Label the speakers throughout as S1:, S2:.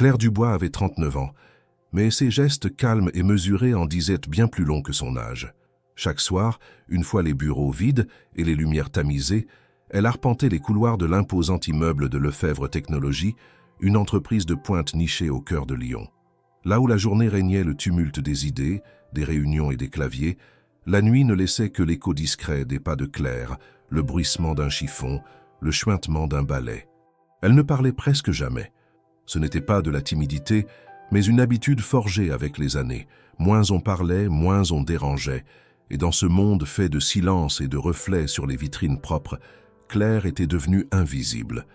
S1: Claire Dubois avait 39 ans, mais ses gestes calmes et mesurés en disaient bien plus long que son âge. Chaque soir, une fois les bureaux vides et les lumières tamisées, elle arpentait les couloirs de l'imposant immeuble de Lefebvre Technologies, une entreprise de pointe nichée au cœur de Lyon. Là où la journée régnait le tumulte des idées, des réunions et des claviers, la nuit ne laissait que l'écho discret des pas de Claire, le bruissement d'un chiffon, le chuintement d'un balai. Elle ne parlait presque jamais. Ce n'était pas de la timidité, mais une habitude forgée avec les années. Moins on parlait, moins on dérangeait. Et dans ce monde fait de silence et de reflets sur les vitrines propres, Claire était devenue invisible.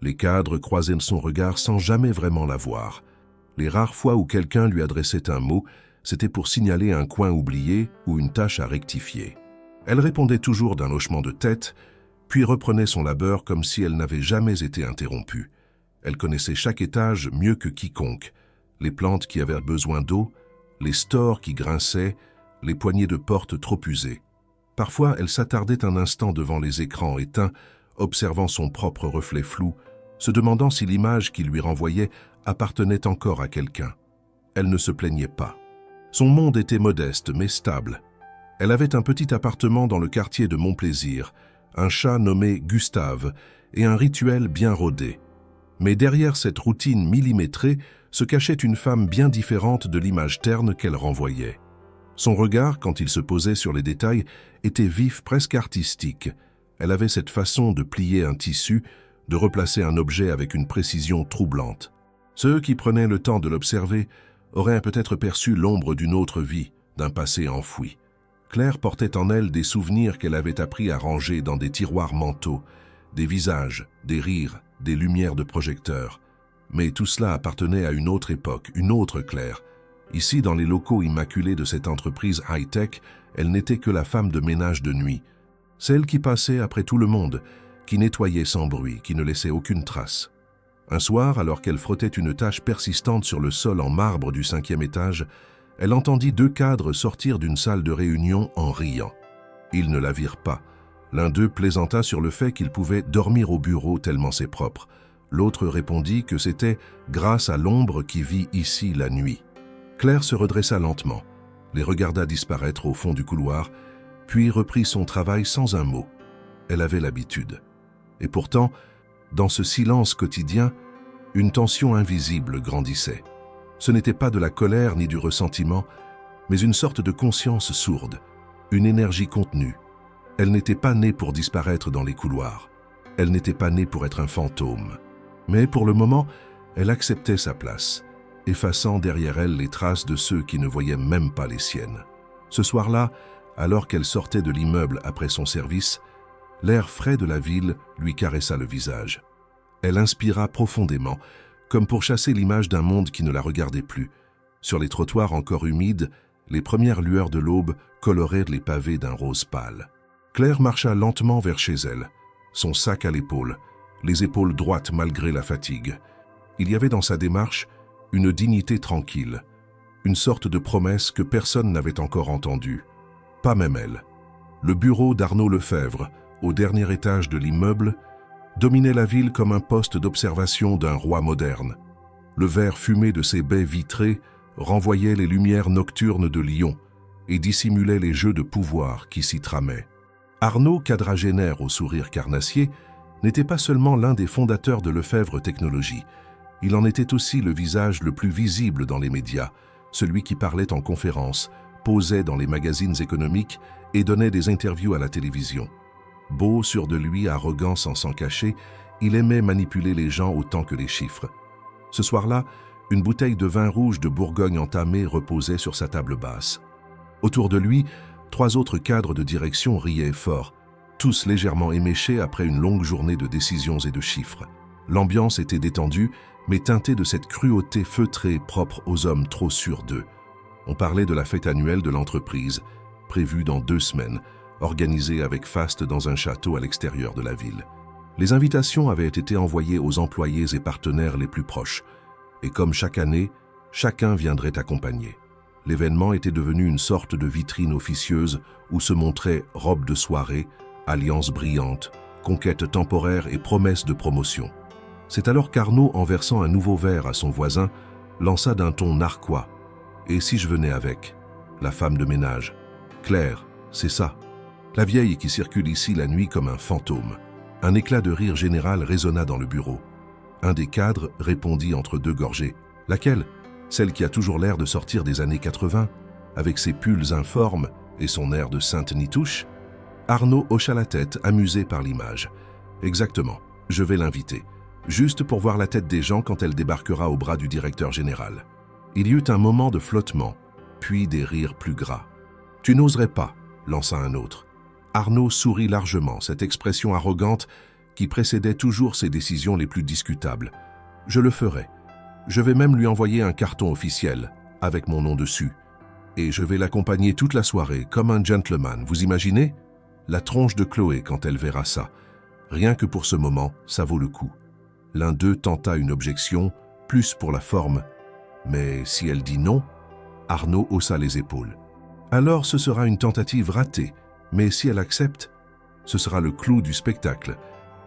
S1: Les cadres croisaient son regard sans jamais vraiment la voir. Les rares fois où quelqu'un lui adressait un mot, c'était pour signaler un coin oublié ou une tâche à rectifier. Elle répondait toujours d'un hochement de tête, puis reprenait son labeur comme si elle n'avait jamais été interrompue. Elle connaissait chaque étage mieux que quiconque, les plantes qui avaient besoin d'eau, les stores qui grinçaient, les poignées de porte trop usées. Parfois, elle s'attardait un instant devant les écrans éteints, observant son propre reflet flou, se demandant si l'image qui lui renvoyait appartenait encore à quelqu'un. Elle ne se plaignait pas. Son monde était modeste mais stable. Elle avait un petit appartement dans le quartier de Montplaisir, un chat nommé Gustave et un rituel bien rodé. Mais derrière cette routine millimétrée se cachait une femme bien différente de l'image terne qu'elle renvoyait. Son regard, quand il se posait sur les détails, était vif, presque artistique. Elle avait cette façon de plier un tissu, de replacer un objet avec une précision troublante. Ceux qui prenaient le temps de l'observer auraient peut-être perçu l'ombre d'une autre vie, d'un passé enfoui. Claire portait en elle des souvenirs qu'elle avait appris à ranger dans des tiroirs mentaux, des visages, des rires, des lumières de projecteurs. Mais tout cela appartenait à une autre époque, une autre Claire. Ici, dans les locaux immaculés de cette entreprise high-tech, elle n'était que la femme de ménage de nuit. Celle qui passait après tout le monde, qui nettoyait sans bruit, qui ne laissait aucune trace. Un soir, alors qu'elle frottait une tache persistante sur le sol en marbre du 5e étage, elle entendit 2 cadres sortir d'une salle de réunion en riant. Ils ne la virent pas. L'un d'eux plaisanta sur le fait qu'il pouvait dormir au bureau tellement c'est propre. L'autre répondit que c'était grâce à l'ombre qui vit ici la nuit. Claire se redressa lentement, les regarda disparaître au fond du couloir, puis reprit son travail sans un mot. Elle avait l'habitude. Et pourtant, dans ce silence quotidien, une tension invisible grandissait. Ce n'était pas de la colère ni du ressentiment, mais une sorte de conscience sourde, une énergie contenue. Elle n'était pas née pour disparaître dans les couloirs. Elle n'était pas née pour être un fantôme. Mais pour le moment, elle acceptait sa place, effaçant derrière elle les traces de ceux qui ne voyaient même pas les siennes. Ce soir-là, alors qu'elle sortait de l'immeuble après son service, l'air frais de la ville lui caressa le visage. Elle inspira profondément, comme pour chasser l'image d'un monde qui ne la regardait plus. Sur les trottoirs encore humides, les premières lueurs de l'aube coloraient les pavés d'un rose pâle. Claire marcha lentement vers chez elle, son sac à l'épaule, les épaules droites malgré la fatigue. Il y avait dans sa démarche une dignité tranquille, une sorte de promesse que personne n'avait encore entendue, pas même elle. Le bureau d'Arnaud Lefebvre, au dernier étage de l'immeuble, dominait la ville comme un poste d'observation d'un roi moderne. Le vert fumé de ses baies vitrées renvoyait les lumières nocturnes de Lyon et dissimulait les jeux de pouvoir qui s'y tramaient. Arnaud, quadragénaire au sourire carnassier, n'était pas seulement l'un des fondateurs de Lefebvre Technologies. Il en était aussi le visage le plus visible dans les médias, celui qui parlait en conférence, posait dans les magazines économiques et donnait des interviews à la télévision. Beau, sûr de lui, arrogant sans s'en cacher, il aimait manipuler les gens autant que les chiffres. Ce soir-là, une bouteille de vin rouge de Bourgogne entamée reposait sur sa table basse. Autour de lui, 3 autres cadres de direction riaient fort, tous légèrement éméchés après une longue journée de décisions et de chiffres. L'ambiance était détendue, mais teintée de cette cruauté feutrée propre aux hommes trop sûrs d'eux. On parlait de la fête annuelle de l'entreprise, prévue dans 2 semaines, organisée avec faste dans un château à l'extérieur de la ville. Les invitations avaient été envoyées aux employés et partenaires les plus proches, et comme chaque année, chacun viendrait accompagner. L'événement était devenu une sorte de vitrine officieuse où se montraient robes de soirée, alliances brillantes, conquêtes temporaires et promesses de promotion. C'est alors qu'Arnaud, en versant un nouveau verre à son voisin, lança d'un ton narquois. « Et si je venais avec ?» La femme de ménage. « Claire, c'est ça. » La vieille qui circule ici la nuit comme un fantôme. Un éclat de rire général résonna dans le bureau. Un des cadres répondit entre deux gorgées. « Laquelle ? Celle qui a toujours l'air de sortir des années 80, avec ses pulls informes et son air de sainte nitouche ?» Arnaud hocha la tête, amusé par l'image. « Exactement, je vais l'inviter. Juste pour voir la tête des gens quand elle débarquera au bras du directeur général. » Il y eut un moment de flottement, puis des rires plus gras. « Tu n'oserais pas », lança un autre. Arnaud sourit largement, cette expression arrogante qui précédait toujours ses décisions les plus discutables. « Je le ferai. Je vais même lui envoyer un carton officiel, avec mon nom dessus. Et je vais l'accompagner toute la soirée, comme un gentleman, vous imaginez ? La tronche de Chloé quand elle verra ça. Rien que pour ce moment, ça vaut le coup. » L'un d'eux tenta une objection, plus pour la forme. Mais si elle dit non, Arnaud haussa les épaules. Alors ce sera une tentative ratée, mais si elle accepte, ce sera le clou du spectacle.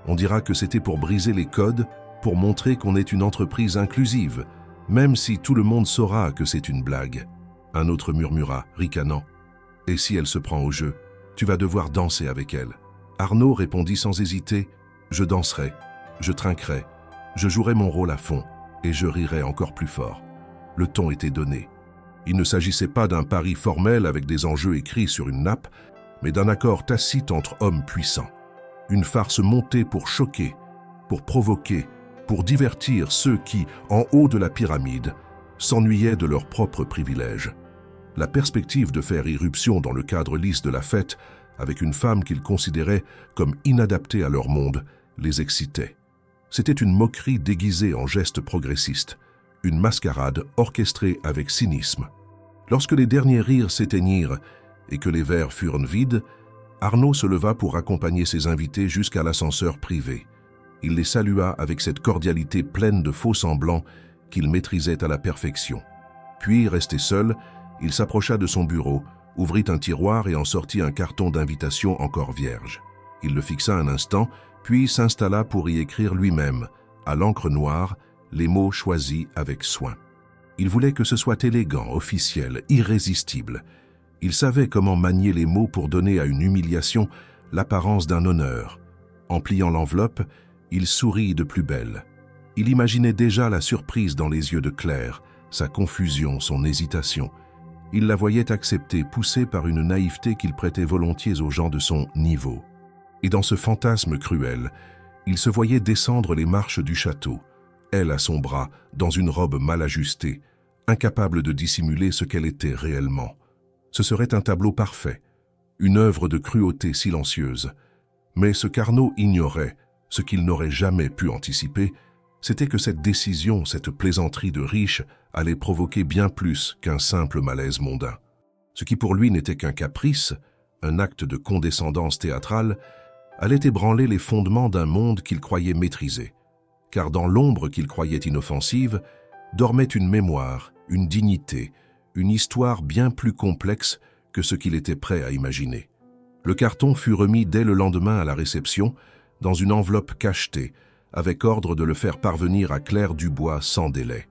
S1: On dira que c'était pour briser les codes, pour montrer qu'on est une entreprise inclusive, même si tout le monde saura que c'est une blague. Un autre murmura, ricanant. « Et si elle se prend au jeu, tu vas devoir danser avec elle. » Arnaud répondit sans hésiter, « Je danserai, je trinquerai, je jouerai mon rôle à fond, et je rirai encore plus fort. » Le ton était donné. Il ne s'agissait pas d'un pari formel avec des enjeux écrits sur une nappe, mais d'un accord tacite entre hommes puissants. Une farce montée pour choquer, pour provoquer, pour divertir ceux qui, en haut de la pyramide, s'ennuyaient de leurs propres privilèges. La perspective de faire irruption dans le cadre lisse de la fête, avec une femme qu'ils considéraient comme inadaptée à leur monde, les excitait. C'était une moquerie déguisée en gestes progressistes, une mascarade orchestrée avec cynisme. Lorsque les derniers rires s'éteignirent et que les verres furent vides, Arnaud se leva pour accompagner ses invités jusqu'à l'ascenseur privé. Il les salua avec cette cordialité pleine de faux-semblants qu'il maîtrisait à la perfection. Puis, resté seul, il s'approcha de son bureau, ouvrit un tiroir et en sortit un carton d'invitation encore vierge. Il le fixa un instant, puis s'installa pour y écrire lui-même, à l'encre noire, les mots choisis avec soin. Il voulait que ce soit élégant, officiel, irrésistible. Il savait comment manier les mots pour donner à une humiliation l'apparence d'un honneur. En pliant l'enveloppe, il sourit de plus belle. Il imaginait déjà la surprise dans les yeux de Claire, sa confusion, son hésitation. Il la voyait accepter, poussée par une naïveté qu'il prêtait volontiers aux gens de son niveau. Et dans ce fantasme cruel, il se voyait descendre les marches du château, elle à son bras, dans une robe mal ajustée, incapable de dissimuler ce qu'elle était réellement. Ce serait un tableau parfait, une œuvre de cruauté silencieuse. Mais ce qu'Arnaud ignorait, ce qu'il n'aurait jamais pu anticiper, c'était que cette décision, cette plaisanterie de riche, allait provoquer bien plus qu'un simple malaise mondain. Ce qui pour lui n'était qu'un caprice, un acte de condescendance théâtrale, allait ébranler les fondements d'un monde qu'il croyait maîtriser. Car dans l'ombre qu'il croyait inoffensive, dormait une mémoire, une dignité, une histoire bien plus complexe que ce qu'il était prêt à imaginer. Le carton fut remis dès le lendemain à la réception, dans une enveloppe cachetée, avec ordre de le faire parvenir à Claire Dubois sans délai.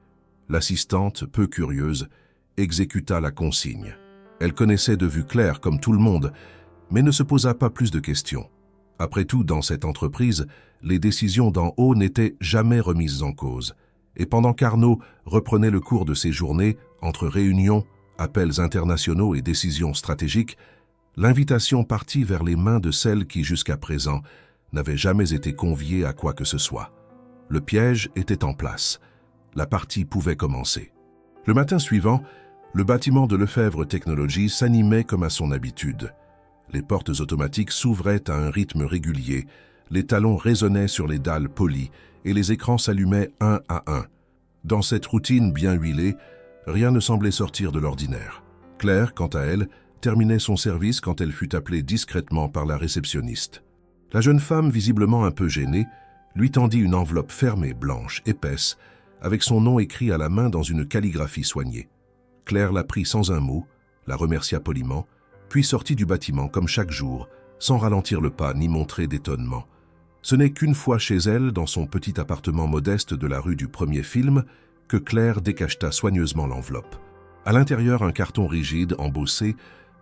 S1: L'assistante, peu curieuse, exécuta la consigne. Elle connaissait de vue Claire comme tout le monde, mais ne se posa pas plus de questions. Après tout, dans cette entreprise, les décisions d'en haut n'étaient jamais remises en cause. Et pendant qu'Arnaud reprenait le cours de ses journées, entre réunions, appels internationaux et décisions stratégiques, l'invitation partit vers les mains de celle qui, jusqu'à présent, n'avait jamais été conviée à quoi que ce soit. Le piège était en place. La partie pouvait commencer. Le matin suivant, le bâtiment de Lefebvre Technologies s'animait comme à son habitude. Les portes automatiques s'ouvraient à un rythme régulier, les talons résonnaient sur les dalles polies et les écrans s'allumaient un à un. Dans cette routine bien huilée, rien ne semblait sortir de l'ordinaire. Claire, quant à elle, terminait son service quand elle fut appelée discrètement par la réceptionniste. La jeune femme, visiblement un peu gênée, lui tendit une enveloppe fermée, blanche, épaisse, avec son nom écrit à la main dans une calligraphie soignée. Claire la prit sans un mot, la remercia poliment, puis sortit du bâtiment comme chaque jour, sans ralentir le pas ni montrer d'étonnement. Ce n'est qu'une fois chez elle, dans son petit appartement modeste de la rue du premier film, que Claire décacheta soigneusement l'enveloppe. À l'intérieur, un carton rigide, embossé,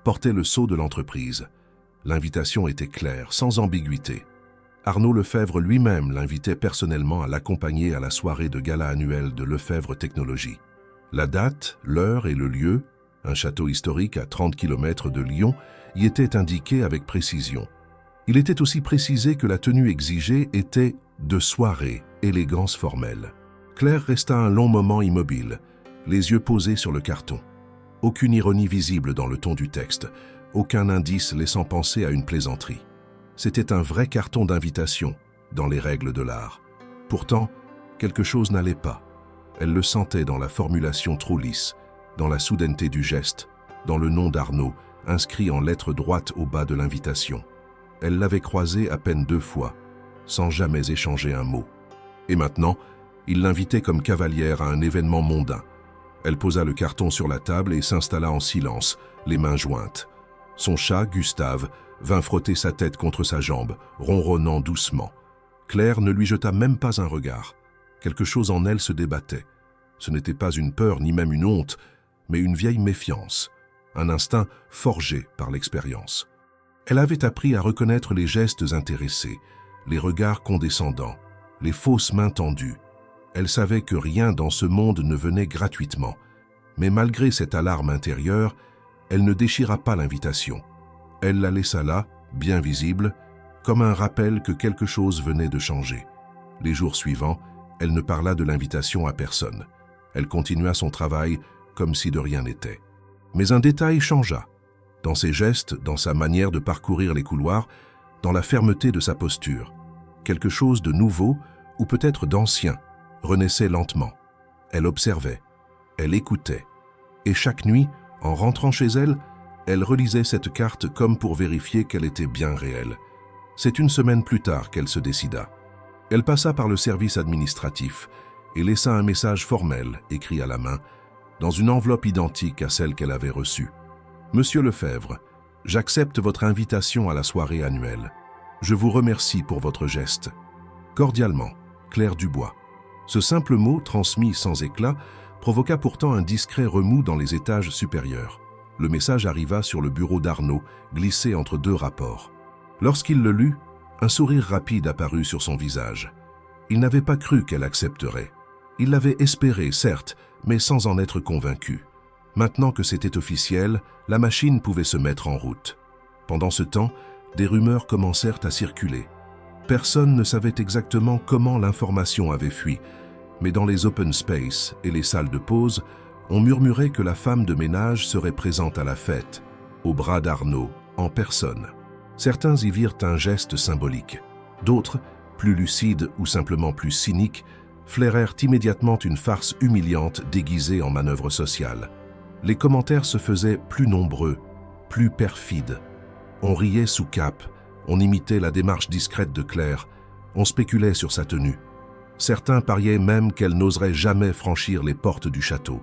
S1: portait le sceau de l'entreprise. L'invitation était claire, sans ambiguïté. Arnaud Lefebvre lui-même l'invitait personnellement à l'accompagner à la soirée de gala annuelle de Lefebvre Technologies. La date, l'heure et le lieu, un château historique à 30 km de Lyon, y étaient indiqués avec précision. Il était aussi précisé que la tenue exigée était de soirée, élégance formelle. Claire resta un long moment immobile, les yeux posés sur le carton. Aucune ironie visible dans le ton du texte, aucun indice laissant penser à une plaisanterie. C'était un vrai carton d'invitation, dans les règles de l'art. Pourtant, quelque chose n'allait pas. Elle le sentait dans la formulation trop lisse, dans la soudaineté du geste, dans le nom d'Arnaud, inscrit en lettres droites au bas de l'invitation. Elle l'avait croisé à peine 2 fois, sans jamais échanger un mot. Et maintenant, il l'invitait comme cavalière à un événement mondain. Elle posa le carton sur la table et s'installa en silence, les mains jointes. Son chat, Gustave, vint frotter sa tête contre sa jambe, ronronnant doucement. Claire ne lui jeta même pas un regard. Quelque chose en elle se débattait. Ce n'était pas une peur ni même une honte, mais une vieille méfiance, un instinct forgé par l'expérience. Elle avait appris à reconnaître les gestes intéressés, les regards condescendants, les fausses mains tendues. Elle savait que rien dans ce monde ne venait gratuitement, mais malgré cette alarme intérieure, elle ne déchira pas l'invitation. Elle la laissa là, bien visible, comme un rappel que quelque chose venait de changer. Les jours suivants, elle ne parla de l'invitation à personne. Elle continua son travail comme si de rien n'était. Mais un détail changea. Dans ses gestes, dans sa manière de parcourir les couloirs, dans la fermeté de sa posture. Quelque chose de nouveau, ou peut-être d'ancien, renaissait lentement. Elle observait, elle écoutait. Et chaque nuit, en rentrant chez elle, elle relisait cette carte comme pour vérifier qu'elle était bien réelle. C'est une semaine plus tard qu'elle se décida. Elle passa par le service administratif et laissa un message formel, écrit à la main, dans une enveloppe identique à celle qu'elle avait reçue. « Monsieur Lefebvre, j'accepte votre invitation à la soirée annuelle. Je vous remercie pour votre geste. Cordialement, Claire Dubois. » Ce simple mot, transmis sans éclat, provoqua pourtant un discret remous dans les étages supérieurs. Le message arriva sur le bureau d'Arnaud, glissé entre 2 rapports. Lorsqu'il le lut, un sourire rapide apparut sur son visage. Il n'avait pas cru qu'elle accepterait. Il l'avait espéré, certes, mais sans en être convaincu. Maintenant que c'était officiel, la machine pouvait se mettre en route. Pendant ce temps, des rumeurs commencèrent à circuler. Personne ne savait exactement comment l'information avait fui, mais dans les open space et les salles de pause, on murmurait que la femme de ménage serait présente à la fête, au bras d'Arnaud, en personne. Certains y virent un geste symbolique. D'autres, plus lucides ou simplement plus cyniques, flairèrent immédiatement une farce humiliante déguisée en manœuvre sociale. Les commentaires se faisaient plus nombreux, plus perfides. On riait sous cape, on imitait la démarche discrète de Claire, on spéculait sur sa tenue. Certains pariaient même qu'elle n'oserait jamais franchir les portes du château.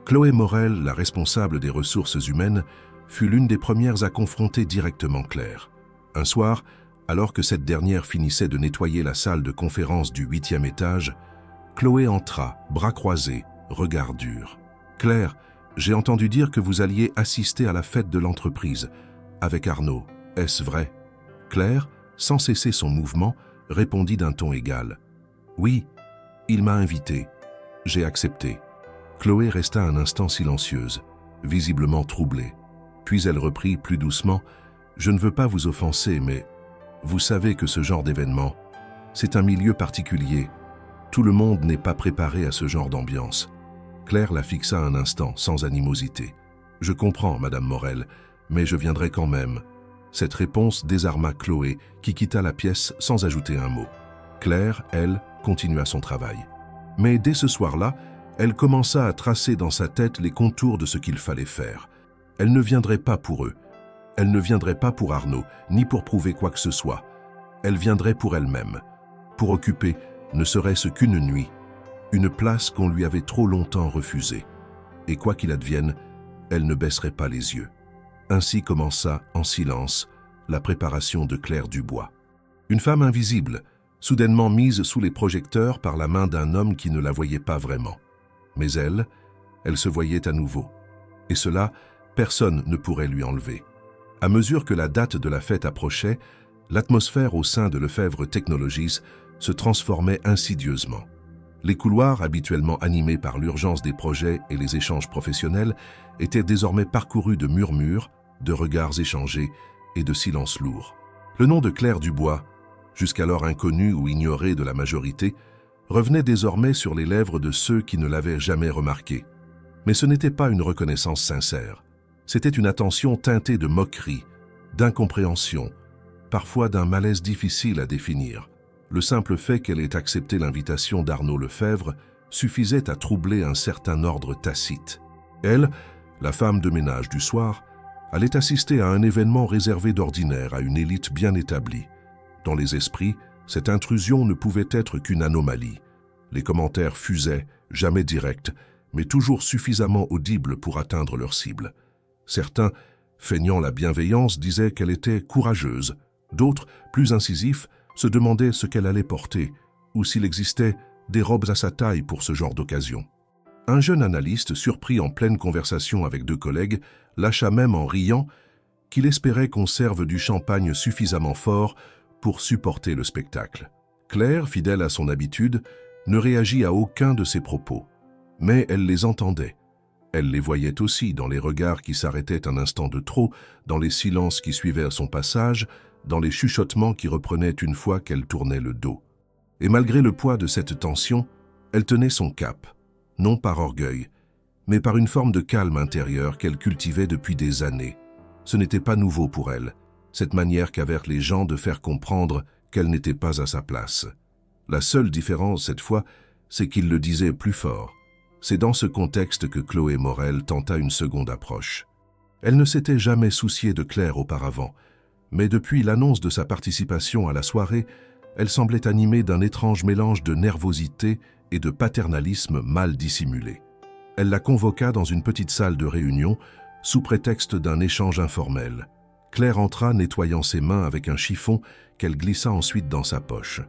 S1: Chloé Morel, la responsable des ressources humaines, fut l'une des premières à confronter directement Claire. Un soir, alors que cette dernière finissait de nettoyer la salle de conférence du 8e étage, Chloé entra, bras croisés, regard dur. « Claire, j'ai entendu dire que vous alliez assister à la fête de l'entreprise. Avec Arnaud, est-ce vrai ?» Claire, sans cesser son mouvement, répondit d'un ton égal. « Oui, il m'a invité. J'ai accepté. » Chloé resta un instant silencieuse, visiblement troublée. Puis elle reprit plus doucement. « Je ne veux pas vous offenser, mais vous savez que ce genre d'événement, c'est un milieu particulier. Tout le monde n'est pas préparé à ce genre d'ambiance. » Claire la fixa un instant, sans animosité. « Je comprends, Madame Morel, mais je viendrai quand même. » Cette réponse désarma Chloé, qui quitta la pièce sans ajouter un mot. Claire, elle, continua son travail. Mais dès ce soir-là, elle commença à tracer dans sa tête les contours de ce qu'il fallait faire. Elle ne viendrait pas pour eux. Elle ne viendrait pas pour Arnaud, ni pour prouver quoi que ce soit. Elle viendrait pour elle-même, pour occuper, ne serait-ce qu'une nuit, une place qu'on lui avait trop longtemps refusée. Et quoi qu'il advienne, elle ne baisserait pas les yeux. Ainsi commença, en silence, la préparation de Claire Dubois. Une femme invisible, soudainement mise sous les projecteurs par la main d'un homme qui ne la voyait pas vraiment. Mais elle se voyait à nouveau. Et cela, personne ne pourrait lui enlever. À mesure que la date de la fête approchait, l'atmosphère au sein de Lefebvre Technologies se transformait insidieusement. Les couloirs, habituellement animés par l'urgence des projets et les échanges professionnels, étaient désormais parcourus de murmures, de regards échangés et de silences lourds. Le nom de Claire Dubois, jusqu'alors inconnu ou ignoré de la majorité, revenait désormais sur les lèvres de ceux qui ne l'avaient jamais remarqué. Mais ce n'était pas une reconnaissance sincère. C'était une attention teintée de moquerie, d'incompréhension, parfois d'un malaise difficile à définir. Le simple fait qu'elle ait accepté l'invitation d'Arnaud Lefebvre suffisait à troubler un certain ordre tacite. Elle, la femme de ménage du soir, allait assister à un événement réservé d'ordinaire à une élite bien établie. Dans les esprits, cette intrusion ne pouvait être qu'une anomalie. Les commentaires fusaient, jamais directs, mais toujours suffisamment audibles pour atteindre leur cible. Certains, feignant la bienveillance, disaient qu'elle était courageuse. D'autres, plus incisifs, se demandaient ce qu'elle allait porter, ou s'il existait des robes à sa taille pour ce genre d'occasion. Un jeune analyste, surpris en pleine conversation avec deux collègues, lâcha même en riant qu'il espérait qu'on serve du champagne suffisamment fort pour supporter le spectacle. Claire, fidèle à son habitude, ne réagit à aucun de ses propos. Mais elle les entendait. Elle les voyait aussi dans les regards qui s'arrêtaient un instant de trop, dans les silences qui suivaient à son passage, dans les chuchotements qui reprenaient une fois qu'elle tournait le dos. Et malgré le poids de cette tension, elle tenait son cap, non par orgueil, mais par une forme de calme intérieur qu'elle cultivait depuis des années. Ce n'était pas nouveau pour elle, cette manière qu'avaient les gens de faire comprendre qu'elle n'était pas à sa place. La seule différence cette fois, c'est qu'il le disait plus fort. C'est dans ce contexte que Chloé Morel tenta une seconde approche. Elle ne s'était jamais souciée de Claire auparavant, mais depuis l'annonce de sa participation à la soirée, elle semblait animée d'un étrange mélange de nervosité et de paternalisme mal dissimulé. Elle la convoqua dans une petite salle de réunion, sous prétexte d'un échange informel. Claire entra nettoyant ses mains avec un chiffon qu'elle glissa ensuite dans sa poche.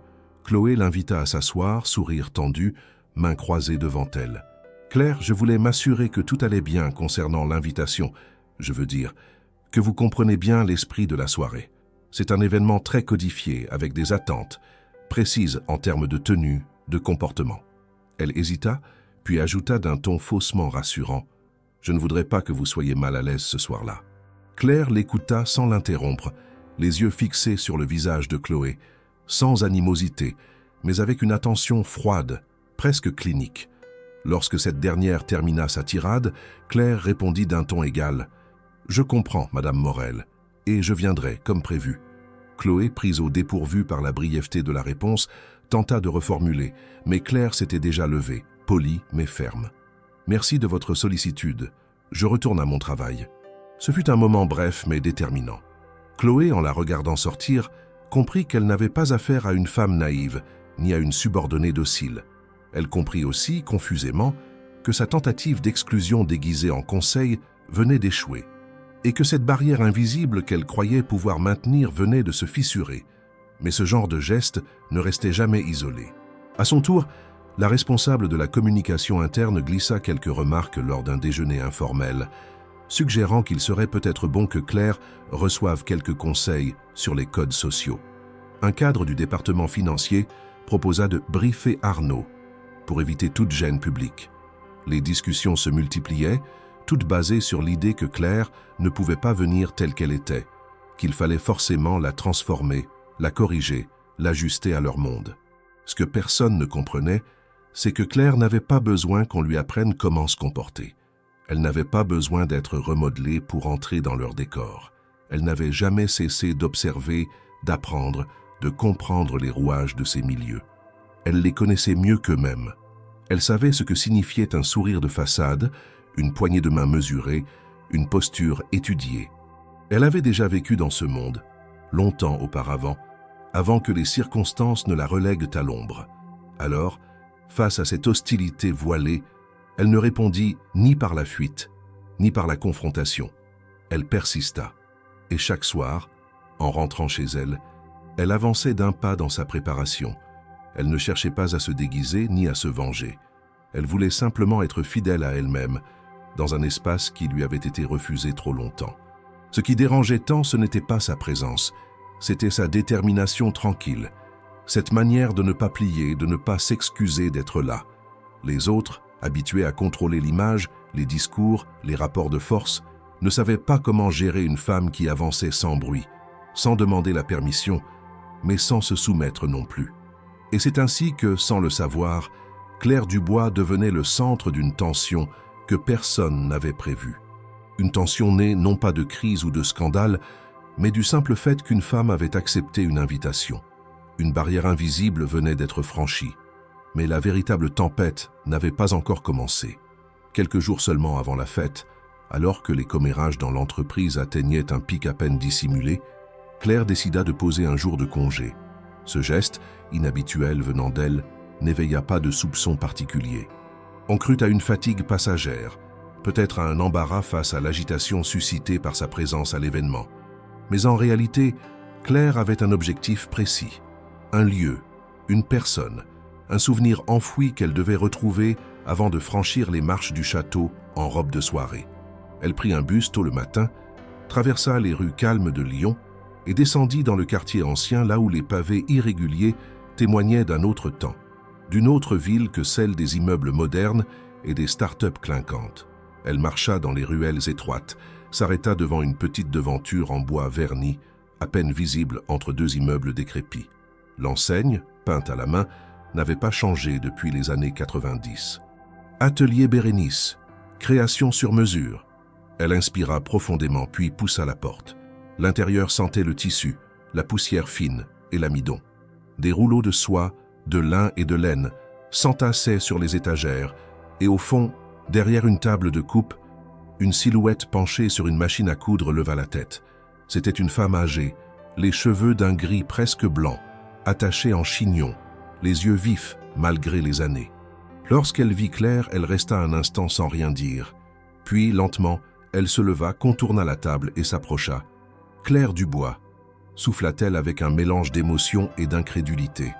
S1: Chloé l'invita à s'asseoir, sourire tendu, mains croisées devant elle. « Claire, je voulais m'assurer que tout allait bien concernant l'invitation. Je veux dire, que vous comprenez bien l'esprit de la soirée. C'est un événement très codifié, avec des attentes, précises en termes de tenue, de comportement. » Elle hésita, puis ajouta d'un ton faussement rassurant. « Je ne voudrais pas que vous soyez mal à l'aise ce soir-là. » Claire l'écouta sans l'interrompre, les yeux fixés sur le visage de Chloé, sans animosité, mais avec une attention froide, presque clinique. Lorsque cette dernière termina sa tirade, Claire répondit d'un ton égal. « Je comprends, Madame Morel, et je viendrai, comme prévu. » Chloé, prise au dépourvu par la brièveté de la réponse, tenta de reformuler, mais Claire s'était déjà levée, polie mais ferme. « Merci de votre sollicitude. Je retourne à mon travail. » Ce fut un moment bref mais déterminant. Chloé, en la regardant sortir, comprit qu'elle n'avait pas affaire à une femme naïve, ni à une subordonnée docile. Elle comprit aussi, confusément, que sa tentative d'exclusion déguisée en conseil venait d'échouer, et que cette barrière invisible qu'elle croyait pouvoir maintenir venait de se fissurer. Mais ce genre de geste ne restait jamais isolé. À son tour, la responsable de la communication interne glissa quelques remarques lors d'un déjeuner informel, suggérant qu'il serait peut-être bon que Claire reçoive quelques conseils sur les codes sociaux. Un cadre du département financier proposa de briefer Arnaud pour éviter toute gêne publique. Les discussions se multipliaient, toutes basées sur l'idée que Claire ne pouvait pas venir telle qu'elle était, qu'il fallait forcément la transformer, la corriger, l'ajuster à leur monde. Ce que personne ne comprenait, c'est que Claire n'avait pas besoin qu'on lui apprenne comment se comporter. Elle n'avait pas besoin d'être remodelée pour entrer dans leur décor. Elle n'avait jamais cessé d'observer, d'apprendre, de comprendre les rouages de ces milieux. Elle les connaissait mieux qu'eux-mêmes. Elle savait ce que signifiait un sourire de façade, une poignée de main mesurée, une posture étudiée. Elle avait déjà vécu dans ce monde, longtemps auparavant, avant que les circonstances ne la relèguent à l'ombre. Alors, face à cette hostilité voilée, elle ne répondit ni par la fuite, ni par la confrontation. Elle persista, et chaque soir, en rentrant chez elle, Elle avançait d'un pas dans sa préparation. Elle ne cherchait pas à se déguiser ni à se venger. Elle voulait simplement être fidèle à elle-même, dans un espace qui lui avait été refusé trop longtemps. Ce qui dérangeait tant, ce n'était pas sa présence, c'était sa détermination tranquille, cette manière de ne pas plier, de ne pas s'excuser d'être là. Les autres, habitués à contrôler l'image, les discours, les rapports de force, ne savaient pas comment gérer une femme qui avançait sans bruit, sans demander la permission, mais sans se soumettre non plus. Et c'est ainsi que, sans le savoir, Claire Dubois devenait le centre d'une tension que personne n'avait prévue. Une tension née non pas de crise ou de scandale, mais du simple fait qu'une femme avait accepté une invitation. Une barrière invisible venait d'être franchie, mais la véritable tempête n'avait pas encore commencé. Quelques jours seulement avant la fête, alors que les commérages dans l'entreprise atteignaient un pic à peine dissimulé, Claire décida de poser un jour de congé. Ce geste, inhabituel venant d'elle, n'éveilla pas de soupçons particuliers. On crut à une fatigue passagère, peut-être à un embarras face à l'agitation suscitée par sa présence à l'événement. Mais en réalité, Claire avait un objectif précis, un lieu, une personne, un souvenir enfoui qu'elle devait retrouver avant de franchir les marches du château en robe de soirée. Elle prit un bus tôt le matin, traversa les rues calmes de Lyon et descendit dans le quartier ancien là où les pavés irréguliers témoignaient d'un autre temps, d'une autre ville que celle des immeubles modernes et des start-up clinquantes. Elle marcha dans les ruelles étroites, s'arrêta devant une petite devanture en bois verni, à peine visible entre deux immeubles décrépits. L'enseigne, peinte à la main, n'avait pas changé depuis les années 90. Atelier Bérénice, création sur mesure. Elle inspira profondément puis poussa la porte. L'intérieur sentait le tissu, la poussière fine et l'amidon. Des rouleaux de soie, de lin et de laine s'entassaient sur les étagères et au fond, derrière une table de coupe, une silhouette penchée sur une machine à coudre leva la tête. C'était une femme âgée, les cheveux d'un gris presque blanc, attachés en chignon, les yeux vifs malgré les années. Lorsqu'elle vit Claire, elle resta un instant sans rien dire. Puis, lentement, elle se leva, contourna la table et s'approcha. « Claire Dubois », souffla-t-elle avec un mélange d'émotion et d'incrédulité.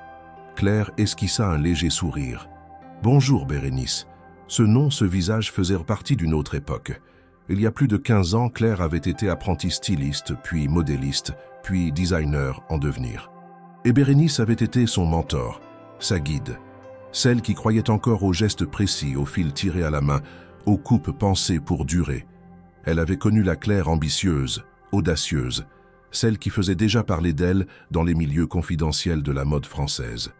S1: Claire esquissa un léger sourire. « Bonjour, Bérénice ». Ce nom, ce visage faisaient partie d'une autre époque. Il y a plus de 15 ans, Claire avait été apprentie styliste, puis modéliste, puis designer en devenir. Et Bérénice avait été son mentor, sa guide, celle qui croyait encore aux gestes précis, aux fils tirés à la main, aux coupes pensées pour durer. Elle avait connu la Claire ambitieuse, audacieuse, celle qui faisait déjà parler d'elle dans les milieux confidentiels de la mode française.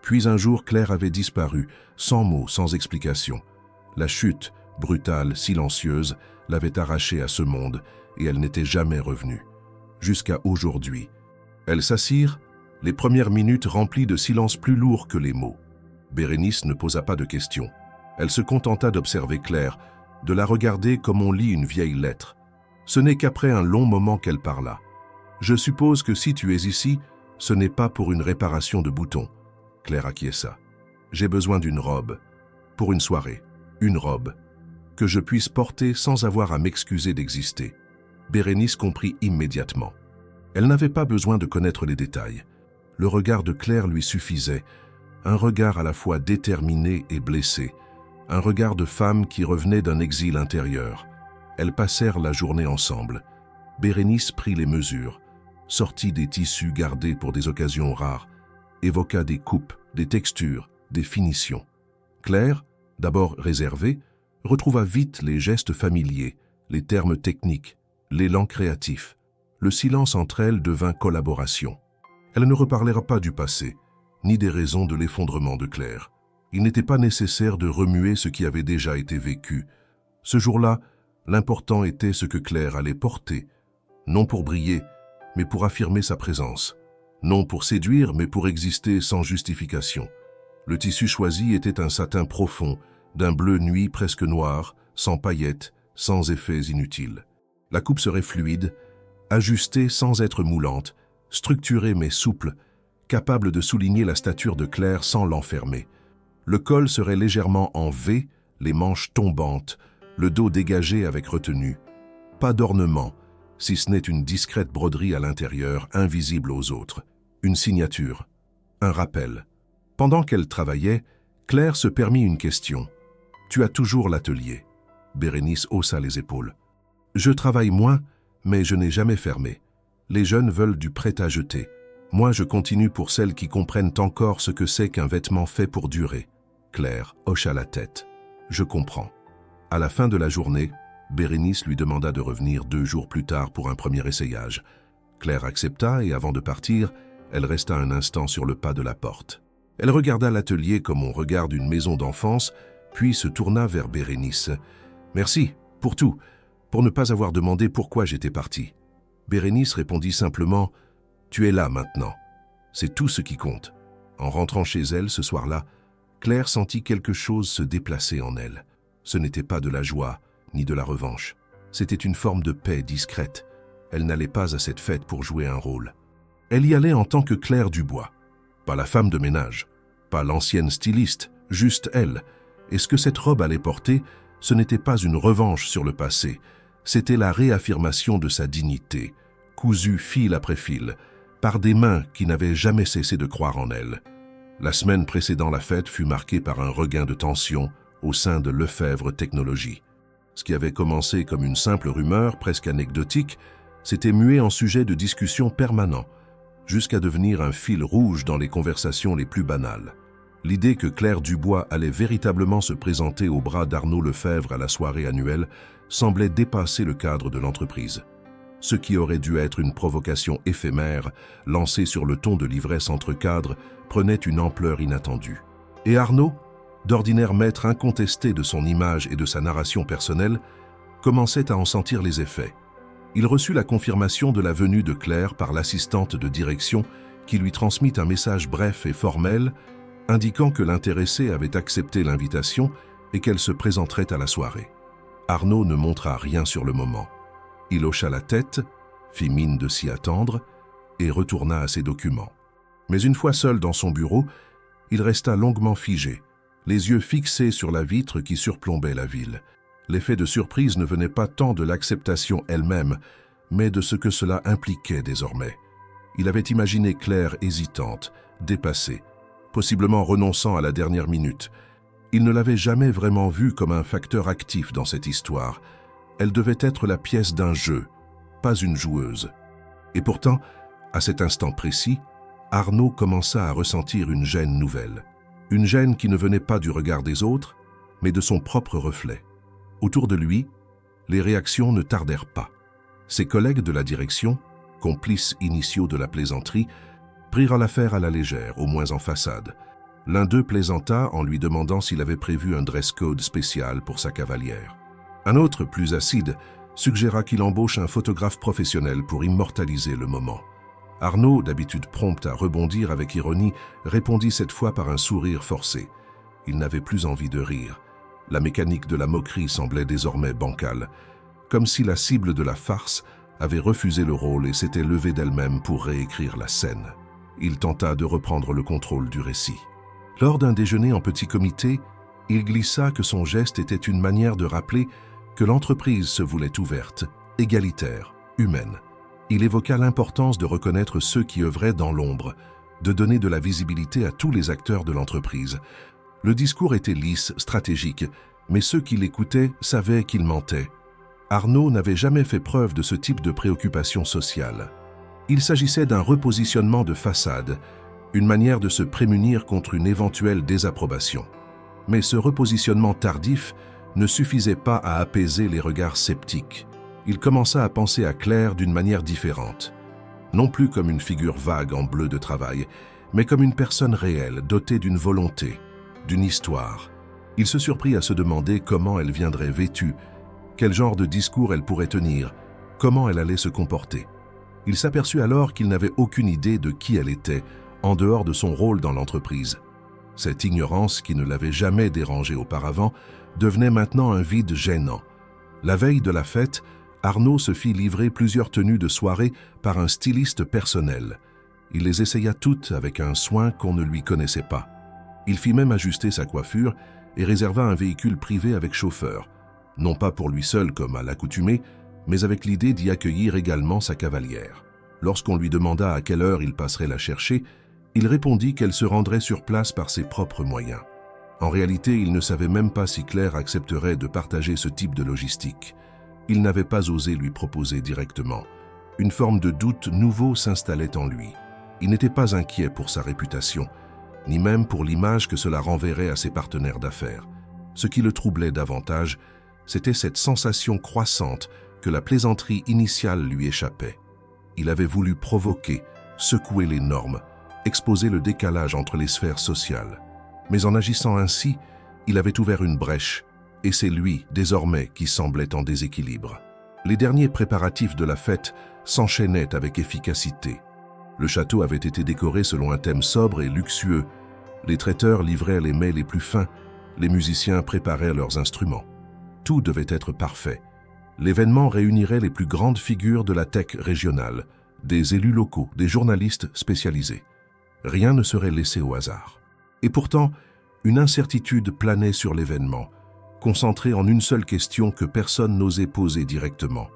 S1: Puis un jour, Claire avait disparu, sans mots, sans explication. La chute, brutale, silencieuse, l'avait arrachée à ce monde et elle n'était jamais revenue. Jusqu'à aujourd'hui. Elles s'assirent, les premières minutes remplies de silence plus lourd que les mots. Bérénice ne posa pas de questions. Elle se contenta d'observer Claire, de la regarder comme on lit une vieille lettre. Ce n'est qu'après un long moment qu'elle parla. « Je suppose que si tu es ici, ce n'est pas pour une réparation de boutons. » Claire acquiesça. « J'ai besoin d'une robe, pour une soirée, une robe, que je puisse porter sans avoir à m'excuser d'exister. » Bérénice comprit immédiatement. Elle n'avait pas besoin de connaître les détails. Le regard de Claire lui suffisait, un regard à la fois déterminé et blessé, un regard de femme qui revenait d'un exil intérieur. Elles passèrent la journée ensemble. Bérénice prit les mesures, sortit des tissus gardés pour des occasions rares, évoqua des coupes, des textures, des finitions. Claire, d'abord réservée, retrouva vite les gestes familiers, les termes techniques, l'élan créatif. Le silence entre elles devint collaboration. Elles ne reparlèrent pas du passé, ni des raisons de l'effondrement de Claire. Il n'était pas nécessaire de remuer ce qui avait déjà été vécu. Ce jour-là, l'important était ce que Claire allait porter, non pour briller, mais pour affirmer sa présence, non pour séduire, mais pour exister sans justification. Le tissu choisi était un satin profond, d'un bleu nuit presque noir, sans paillettes, sans effets inutiles. La coupe serait fluide, ajustée sans être moulante, structurée mais souple, capable de souligner la stature de Claire sans l'enfermer. Le col serait légèrement en V, les manches tombantes, le dos dégagé avec retenue. Pas d'ornement, si ce n'est une discrète broderie à l'intérieur, invisible aux autres. une signature, un rappel. Pendant qu'elle travaillait, Claire se permit une question. « Tu as toujours l'atelier ?» Bérénice haussa les épaules. « Je travaille moins, mais je n'ai jamais fermé. Les jeunes veulent du prêt-à-jeter. Moi, je continue pour celles qui comprennent encore ce que c'est qu'un vêtement fait pour durer. » Claire hocha la tête. « Je comprends. » À la fin de la journée, Bérénice lui demanda de revenir 2 jours plus tard pour un premier essayage. Claire accepta et avant de partir, elle resta un instant sur le pas de la porte. Elle regarda l'atelier comme on regarde une maison d'enfance, puis se tourna vers Bérénice. « Merci, pour tout, pour ne pas avoir demandé pourquoi j'étais partie. » Bérénice répondit simplement « Tu es là maintenant. C'est tout ce qui compte. » En rentrant chez elle ce soir-là, Claire sentit quelque chose se déplacer en elle. Ce n'était pas de la joie, ni de la revanche. C'était une forme de paix discrète. Elle n'allait pas à cette fête pour jouer un rôle. Elle y allait en tant que Claire Dubois. Pas la femme de ménage, pas l'ancienne styliste, juste elle. Et ce que cette robe allait porter, ce n'était pas une revanche sur le passé, c'était la réaffirmation de sa dignité, cousue fil après fil, par des mains qui n'avaient jamais cessé de croire en elle. La semaine précédant la fête fut marquée par un regain de tension au sein de Lefebvre Technologies. Ce qui avait commencé comme une simple rumeur presque anecdotique s'était mué en sujet de discussion permanent, jusqu'à devenir un fil rouge dans les conversations les plus banales. L'idée que Claire Dubois allait véritablement se présenter au bras d'Arnaud Lefebvre à la soirée annuelle semblait dépasser le cadre de l'entreprise. Ce qui aurait dû être une provocation éphémère, lancée sur le ton de l'ivresse entre cadres, prenait une ampleur inattendue. Et Arnaud, d'ordinaire maître incontesté de son image et de sa narration personnelle, commençait à en sentir les effets. Il reçut la confirmation de la venue de Claire par l'assistante de direction qui lui transmit un message bref et formel indiquant que l'intéressée avait accepté l'invitation et qu'elle se présenterait à la soirée. Arnaud ne montra rien sur le moment. Il hocha la tête, fit mine de s'y attendre et retourna à ses documents. Mais une fois seul dans son bureau, il resta longuement figé, les yeux fixés sur la vitre qui surplombait la ville. L'effet de surprise ne venait pas tant de l'acceptation elle-même, mais de ce que cela impliquait désormais. Il avait imaginé Claire hésitante, dépassée, possiblement renonçant à la dernière minute. Il ne l'avait jamais vraiment vue comme un facteur actif dans cette histoire. Elle devait être la pièce d'un jeu, pas une joueuse. Et pourtant, à cet instant précis, Arnaud commença à ressentir une gêne nouvelle. Une gêne qui ne venait pas du regard des autres, mais de son propre reflet. Autour de lui, les réactions ne tardèrent pas. Ses collègues de la direction, complices initiaux de la plaisanterie, prirent l'affaire à la légère, au moins en façade. L'un d'eux plaisanta en lui demandant s'il avait prévu un dress code spécial pour sa cavalière. Un autre, plus acide, suggéra qu'il embauche un photographe professionnel pour immortaliser le moment. Arnaud, d'habitude prompt à rebondir avec ironie, répondit cette fois par un sourire forcé. Il n'avait plus envie de rire. La mécanique de la moquerie semblait désormais bancale, comme si la cible de la farce avait refusé le rôle et s'était levée d'elle-même pour réécrire la scène. Il tenta de reprendre le contrôle du récit. Lors d'un déjeuner en petit comité, il glissa que son geste était une manière de rappeler que l'entreprise se voulait ouverte, égalitaire, humaine. Il évoqua l'importance de reconnaître ceux qui œuvraient dans l'ombre, de donner de la visibilité à tous les acteurs de l'entreprise. Le discours était lisse, stratégique, mais ceux qui l'écoutaient savaient qu'il mentait. Arnaud n'avait jamais fait preuve de ce type de préoccupation sociale. Il s'agissait d'un repositionnement de façade, une manière de se prémunir contre une éventuelle désapprobation. Mais ce repositionnement tardif ne suffisait pas à apaiser les regards sceptiques. Il commença à penser à Claire d'une manière différente. Non plus comme une figure vague en bleu de travail, mais comme une personne réelle, dotée d'une volonté, d'une histoire. Il se surprit à se demander comment elle viendrait vêtue, quel genre de discours elle pourrait tenir, comment elle allait se comporter. Il s'aperçut alors qu'il n'avait aucune idée de qui elle était, en dehors de son rôle dans l'entreprise. Cette ignorance qui ne l'avait jamais dérangé auparavant devenait maintenant un vide gênant. La veille de la fête, Arnaud se fit livrer plusieurs tenues de soirée par un styliste personnel. Il les essaya toutes avec un soin qu'on ne lui connaissait pas. Il fit même ajuster sa coiffure et réserva un véhicule privé avec chauffeur, non pas pour lui seul comme à l'accoutumée, mais avec l'idée d'y accueillir également sa cavalière. Lorsqu'on lui demanda à quelle heure il passerait la chercher, il répondit qu'elle se rendrait sur place par ses propres moyens. En réalité, il ne savait même pas si Claire accepterait de partager ce type de logistique. Il n'avait pas osé lui proposer directement. Une forme de doute nouveau s'installait en lui. Il n'était pas inquiet pour sa réputation, ni même pour l'image que cela renverrait à ses partenaires d'affaires. Ce qui le troublait davantage, c'était cette sensation croissante que la plaisanterie initiale lui échappait. Il avait voulu provoquer, secouer les normes, exposer le décalage entre les sphères sociales. Mais en agissant ainsi, il avait ouvert une brèche, et c'est lui, désormais, qui semblait en déséquilibre. Les derniers préparatifs de la fête s'enchaînaient avec efficacité. Le château avait été décoré selon un thème sobre et luxueux. Les traiteurs livraient les mets les plus fins, les musiciens préparaient leurs instruments. Tout devait être parfait. L'événement réunirait les plus grandes figures de la tech régionale, des élus locaux, des journalistes spécialisés. Rien ne serait laissé au hasard. Et pourtant, une incertitude planait sur l'événement, concentrée en une seule question que personne n'osait poser directement.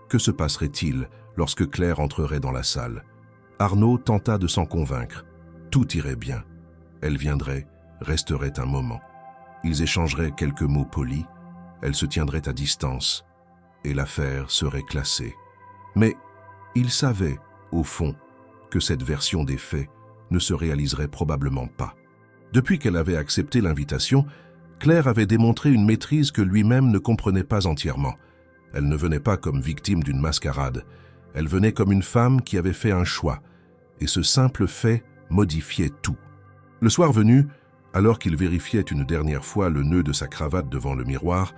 S1: Que se passerait-il lorsque Claire entrerait dans la salle? Arnaud tenta de s'en convaincre. Tout irait bien. Elle viendrait, resterait un moment. Ils échangeraient quelques mots polis, elle se tiendrait à distance, et l'affaire serait classée. Mais il savait, au fond, que cette version des faits ne se réaliserait probablement pas. Depuis qu'elle avait accepté l'invitation, Claire avait démontré une maîtrise que lui-même ne comprenait pas entièrement. Elle ne venait pas comme victime d'une mascarade, elle venait comme une femme qui avait fait un choix, et ce simple fait modifiait tout. Le soir venu, alors qu'il vérifiait une dernière fois le nœud de sa cravate devant le miroir,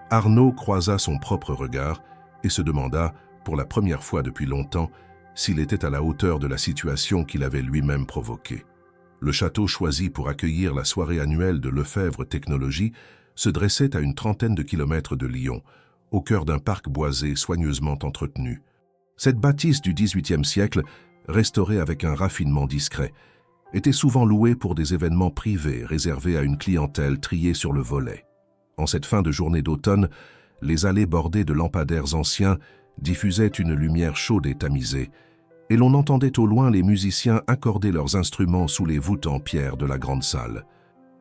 S1: Arnaud croisa son propre regard et se demanda, pour la première fois depuis longtemps, s'il était à la hauteur de la situation qu'il avait lui-même provoquée. Le château choisi pour accueillir la soirée annuelle de Lefebvre Technologies se dressait à une trentaine de kilomètres de Lyon, au cœur d'un parc boisé soigneusement entretenu. Cette bâtisse du XVIIIe siècle, restaurée avec un raffinement discret, était souvent louée pour des événements privés réservés à une clientèle triée sur le volet. En cette fin de journée d'automne, les allées bordées de lampadaires anciens diffusaient une lumière chaude et tamisée, et l'on entendait au loin les musiciens accorder leurs instruments sous les voûtes en pierre de la grande salle.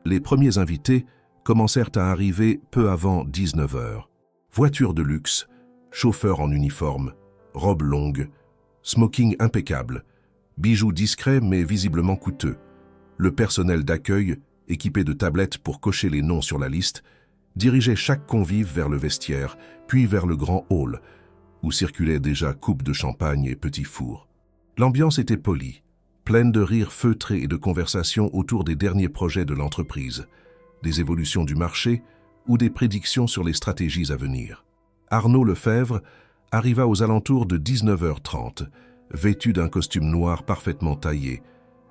S1: Les premiers invités commencèrent à arriver peu avant 19 heures. Voitures de luxe, chauffeurs en uniforme, robes longues, smoking impeccable, bijoux discrets mais visiblement coûteux. Le personnel d'accueil, équipé de tablettes pour cocher les noms sur la liste, dirigeait chaque convive vers le vestiaire, puis vers le grand hall, où circulaient déjà coupes de champagne et petits fours. L'ambiance était polie, pleine de rires feutrés et de conversations autour des derniers projets de l'entreprise, des évolutions du marché ou des prédictions sur les stratégies à venir. Arnaud Lefebvre arriva aux alentours de 19h30, vêtu d'un costume noir parfaitement taillé,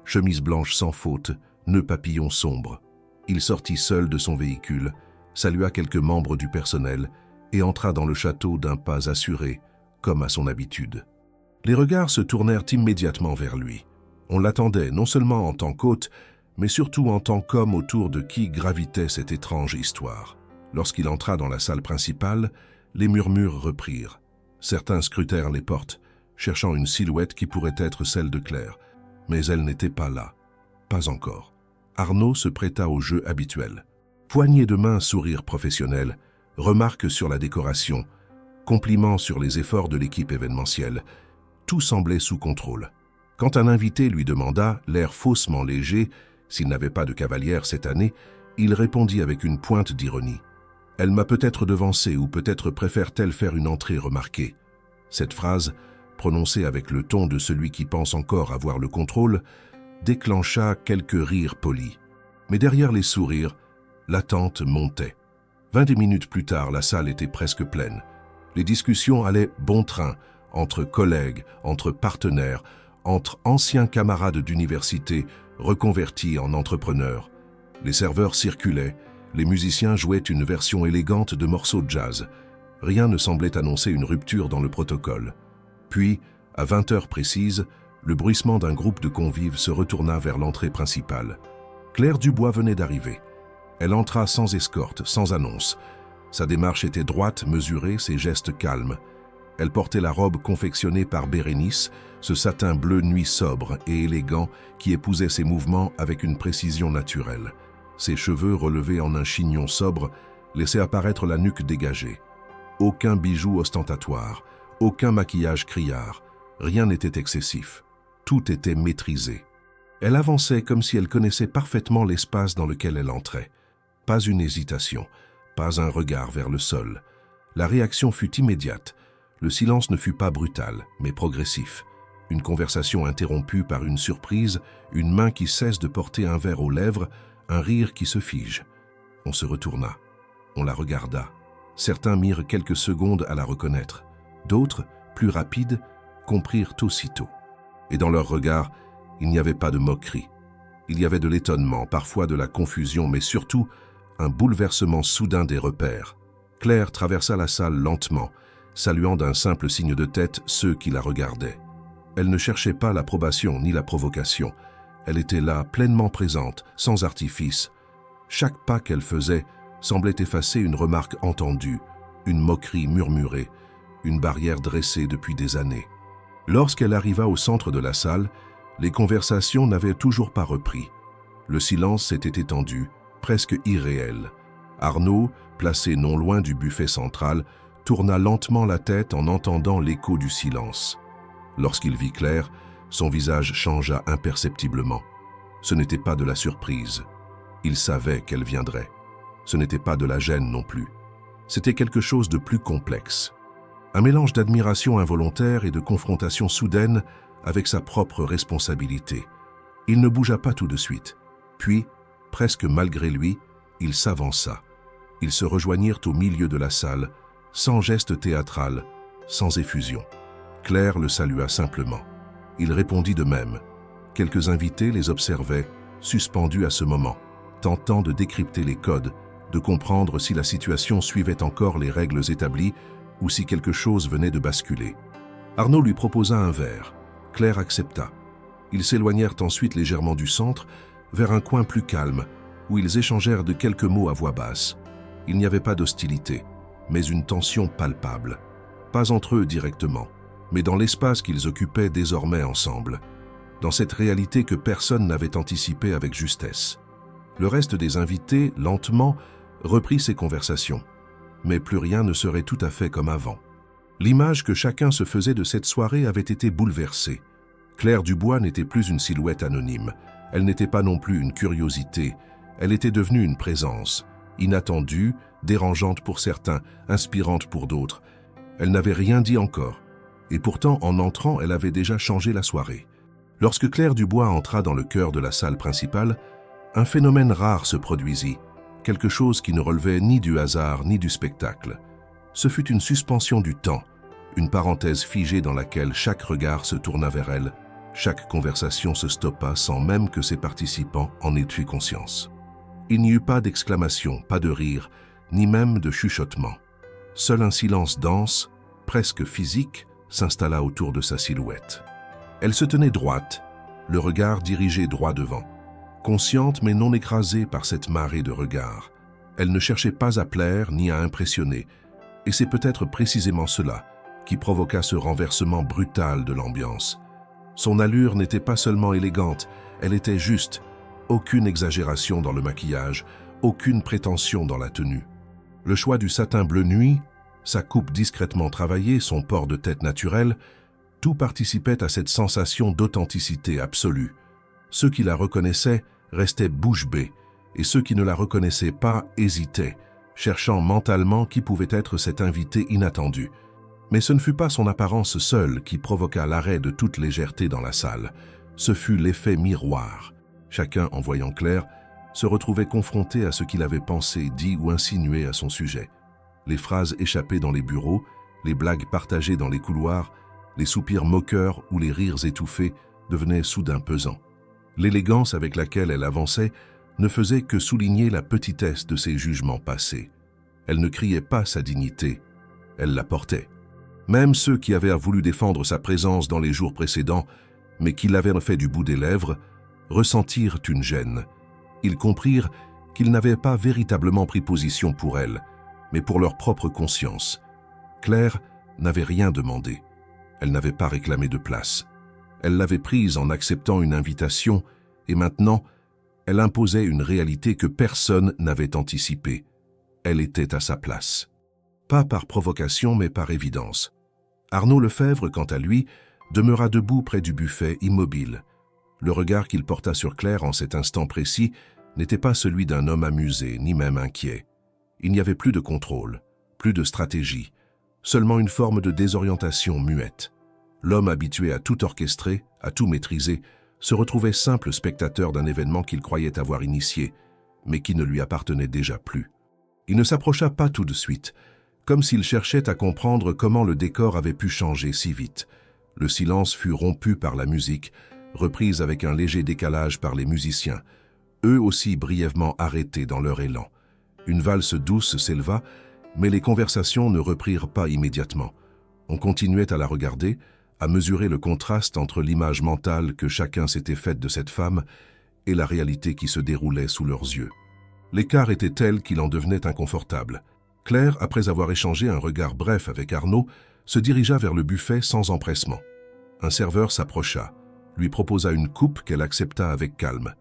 S1: chemise blanche sans faute, nœud papillon sombre. Il sortit seul de son véhicule, salua quelques membres du personnel et entra dans le château d'un pas assuré, comme à son habitude. Les regards se tournèrent immédiatement vers lui. On l'attendait non seulement en tant qu'hôte, mais surtout en tant qu'homme autour de qui gravitait cette étrange histoire. Lorsqu'il entra dans la salle principale, les murmures reprirent. Certains scrutèrent les portes, cherchant une silhouette qui pourrait être celle de Claire. Mais elle n'était pas là. Pas encore. Arnaud se prêta au jeu habituel. Poignée de main, sourire professionnel, remarque sur la décoration, compliments sur les efforts de l'équipe événementielle. Tout semblait sous contrôle. Quand un invité lui demanda, l'air faussement léger, s'il n'avait pas de cavalière cette année, il répondit avec une pointe d'ironie. « Elle m'a peut-être devancé ou peut-être préfère-t-elle faire une entrée remarquée ?» Cette phrase, prononcée avec le ton de celui qui pense encore avoir le contrôle, déclencha quelques rires polis. Mais derrière les sourires, l'attente montait. 20 minutes plus tard, la salle était presque pleine. Les discussions allaient bon train, entre collègues, entre partenaires, entre anciens camarades d'université reconvertis en entrepreneurs. Les serveurs circulaient, les musiciens jouaient une version élégante de morceaux de jazz. Rien ne semblait annoncer une rupture dans le protocole. Puis, à 20 heures précises, le bruissement d'un groupe de convives se retourna vers l'entrée principale. Claire Dubois venait d'arriver. Elle entra sans escorte, sans annonce. Sa démarche était droite, mesurée, ses gestes calmes. Elle portait la robe confectionnée par Bérénice, ce satin bleu nuit sobre et élégant qui épousait ses mouvements avec une précision naturelle. Ses cheveux relevés en un chignon sobre laissaient apparaître la nuque dégagée. Aucun bijou ostentatoire, aucun maquillage criard, rien n'était excessif. Tout était maîtrisé. Elle avançait comme si elle connaissait parfaitement l'espace dans lequel elle entrait. Pas une hésitation, pas un regard vers le sol. La réaction fut immédiate. Le silence ne fut pas brutal, mais progressif. Une conversation interrompue par une surprise, une main qui cesse de porter un verre aux lèvres, un rire qui se fige. On se retourna. On la regarda. Certains mirent quelques secondes à la reconnaître. D'autres, plus rapides, comprirent aussitôt. Et dans leur regard, il n'y avait pas de moquerie. Il y avait de l'étonnement, parfois de la confusion, mais surtout un bouleversement soudain des repères. Claire traversa la salle lentement, saluant d'un simple signe de tête ceux qui la regardaient. Elle ne cherchait pas l'approbation ni la provocation. Elle était là, pleinement présente, sans artifice. Chaque pas qu'elle faisait semblait effacer une remarque entendue, une moquerie murmurée, une barrière dressée depuis des années. Lorsqu'elle arriva au centre de la salle, les conversations n'avaient toujours pas repris. Le silence s'était étendu, presque irréel. Arnaud, placé non loin du buffet central, tourna lentement la tête en entendant l'écho du silence. Lorsqu'il vit Claire, son visage changea imperceptiblement. Ce n'était pas de la surprise. Il savait qu'elle viendrait. Ce n'était pas de la gêne non plus. C'était quelque chose de plus complexe. Un mélange d'admiration involontaire et de confrontation soudaine avec sa propre responsabilité. Il ne bougea pas tout de suite. Puis, presque malgré lui, il s'avança. Ils se rejoignirent au milieu de la salle, sans geste théâtral, sans effusion. Claire le salua simplement. Il répondit de même. Quelques invités les observaient, suspendus à ce moment, tentant de décrypter les codes, de comprendre si la situation suivait encore les règles établies ou si quelque chose venait de basculer. Arnaud lui proposa un verre. Claire accepta. Ils s'éloignèrent ensuite légèrement du centre, vers un coin plus calme, où ils échangèrent de quelques mots à voix basse. Il n'y avait pas d'hostilité, mais une tension palpable. Pas entre eux directement, mais dans l'espace qu'ils occupaient désormais ensemble, dans cette réalité que personne n'avait anticipée avec justesse. Le reste des invités, lentement, reprit ces conversations, mais plus rien ne serait tout à fait comme avant. L'image que chacun se faisait de cette soirée avait été bouleversée. Claire Dubois n'était plus une silhouette anonyme, elle n'était pas non plus une curiosité, elle était devenue une présence, inattendue, dérangeante pour certains, inspirante pour d'autres. Elle n'avait rien dit encore, et pourtant en entrant, elle avait déjà changé la soirée. Lorsque Claire Dubois entra dans le cœur de la salle principale, un phénomène rare se produisit, quelque chose qui ne relevait ni du hasard ni du spectacle. Ce fut une suspension du temps, une parenthèse figée dans laquelle chaque regard se tourna vers elle, chaque conversation se stoppa sans même que ses participants en aient eu conscience. Il n'y eut pas d'exclamation, pas de rire, ni même de chuchotement. Seul un silence dense, presque physique, s'installa autour de sa silhouette. Elle se tenait droite, le regard dirigé droit devant, consciente mais non écrasée par cette marée de regards. Elle ne cherchait pas à plaire ni à impressionner, et c'est peut-être précisément cela qui provoqua ce renversement brutal de l'ambiance. Son allure n'était pas seulement élégante, elle était juste, aucune exagération dans le maquillage, aucune prétention dans la tenue. Le choix du satin bleu nuit, sa coupe discrètement travaillée, son port de tête naturel, tout participait à cette sensation d'authenticité absolue. Ceux qui la reconnaissaient restaient bouche bée, et ceux qui ne la reconnaissaient pas hésitaient, cherchant mentalement qui pouvait être cet invité inattendu. Mais ce ne fut pas son apparence seule qui provoqua l'arrêt de toute légèreté dans la salle. Ce fut l'effet miroir. Chacun, en voyant Claire, se retrouvait confronté à ce qu'il avait pensé, dit ou insinué à son sujet. Les phrases échappées dans les bureaux, les blagues partagées dans les couloirs, les soupirs moqueurs ou les rires étouffés devenaient soudain pesants. L'élégance avec laquelle elle avançait ne faisait que souligner la petitesse de ses jugements passés. Elle ne criait pas sa dignité, elle la portait. Même ceux qui avaient voulu défendre sa présence dans les jours précédents, mais qui l'avaient fait du bout des lèvres, ressentirent une gêne. Ils comprirent qu'ils n'avaient pas véritablement pris position pour elle, mais pour leur propre conscience. Claire n'avait rien demandé. Elle n'avait pas réclamé de place. Elle l'avait prise en acceptant une invitation et maintenant, elle imposait une réalité que personne n'avait anticipée. Elle était à sa place. Pas par provocation, mais par évidence. Arnaud Lefebvre, quant à lui, demeura debout près du buffet, immobile. Le regard qu'il porta sur Claire en cet instant précis n'était pas celui d'un homme amusé, ni même inquiet. Il n'y avait plus de contrôle, plus de stratégie, seulement une forme de désorientation muette. L'homme habitué à tout orchestrer, à tout maîtriser, se retrouvait simple spectateur d'un événement qu'il croyait avoir initié, mais qui ne lui appartenait déjà plus. Il ne s'approcha pas tout de suite, comme s'il cherchait à comprendre comment le décor avait pu changer si vite. Le silence fut rompu par la musique, reprise avec un léger décalage par les musiciens, eux aussi brièvement arrêtés dans leur élan. Une valse douce s'éleva, mais les conversations ne reprirent pas immédiatement. On continuait à la regarder, à mesurer le contraste entre l'image mentale que chacun s'était faite de cette femme et la réalité qui se déroulait sous leurs yeux. L'écart était tel qu'il en devenait inconfortable. Claire, après avoir échangé un regard bref avec Arnaud, se dirigea vers le buffet sans empressement. Un serveur s'approcha, lui proposa une coupe qu'elle accepta avec calme.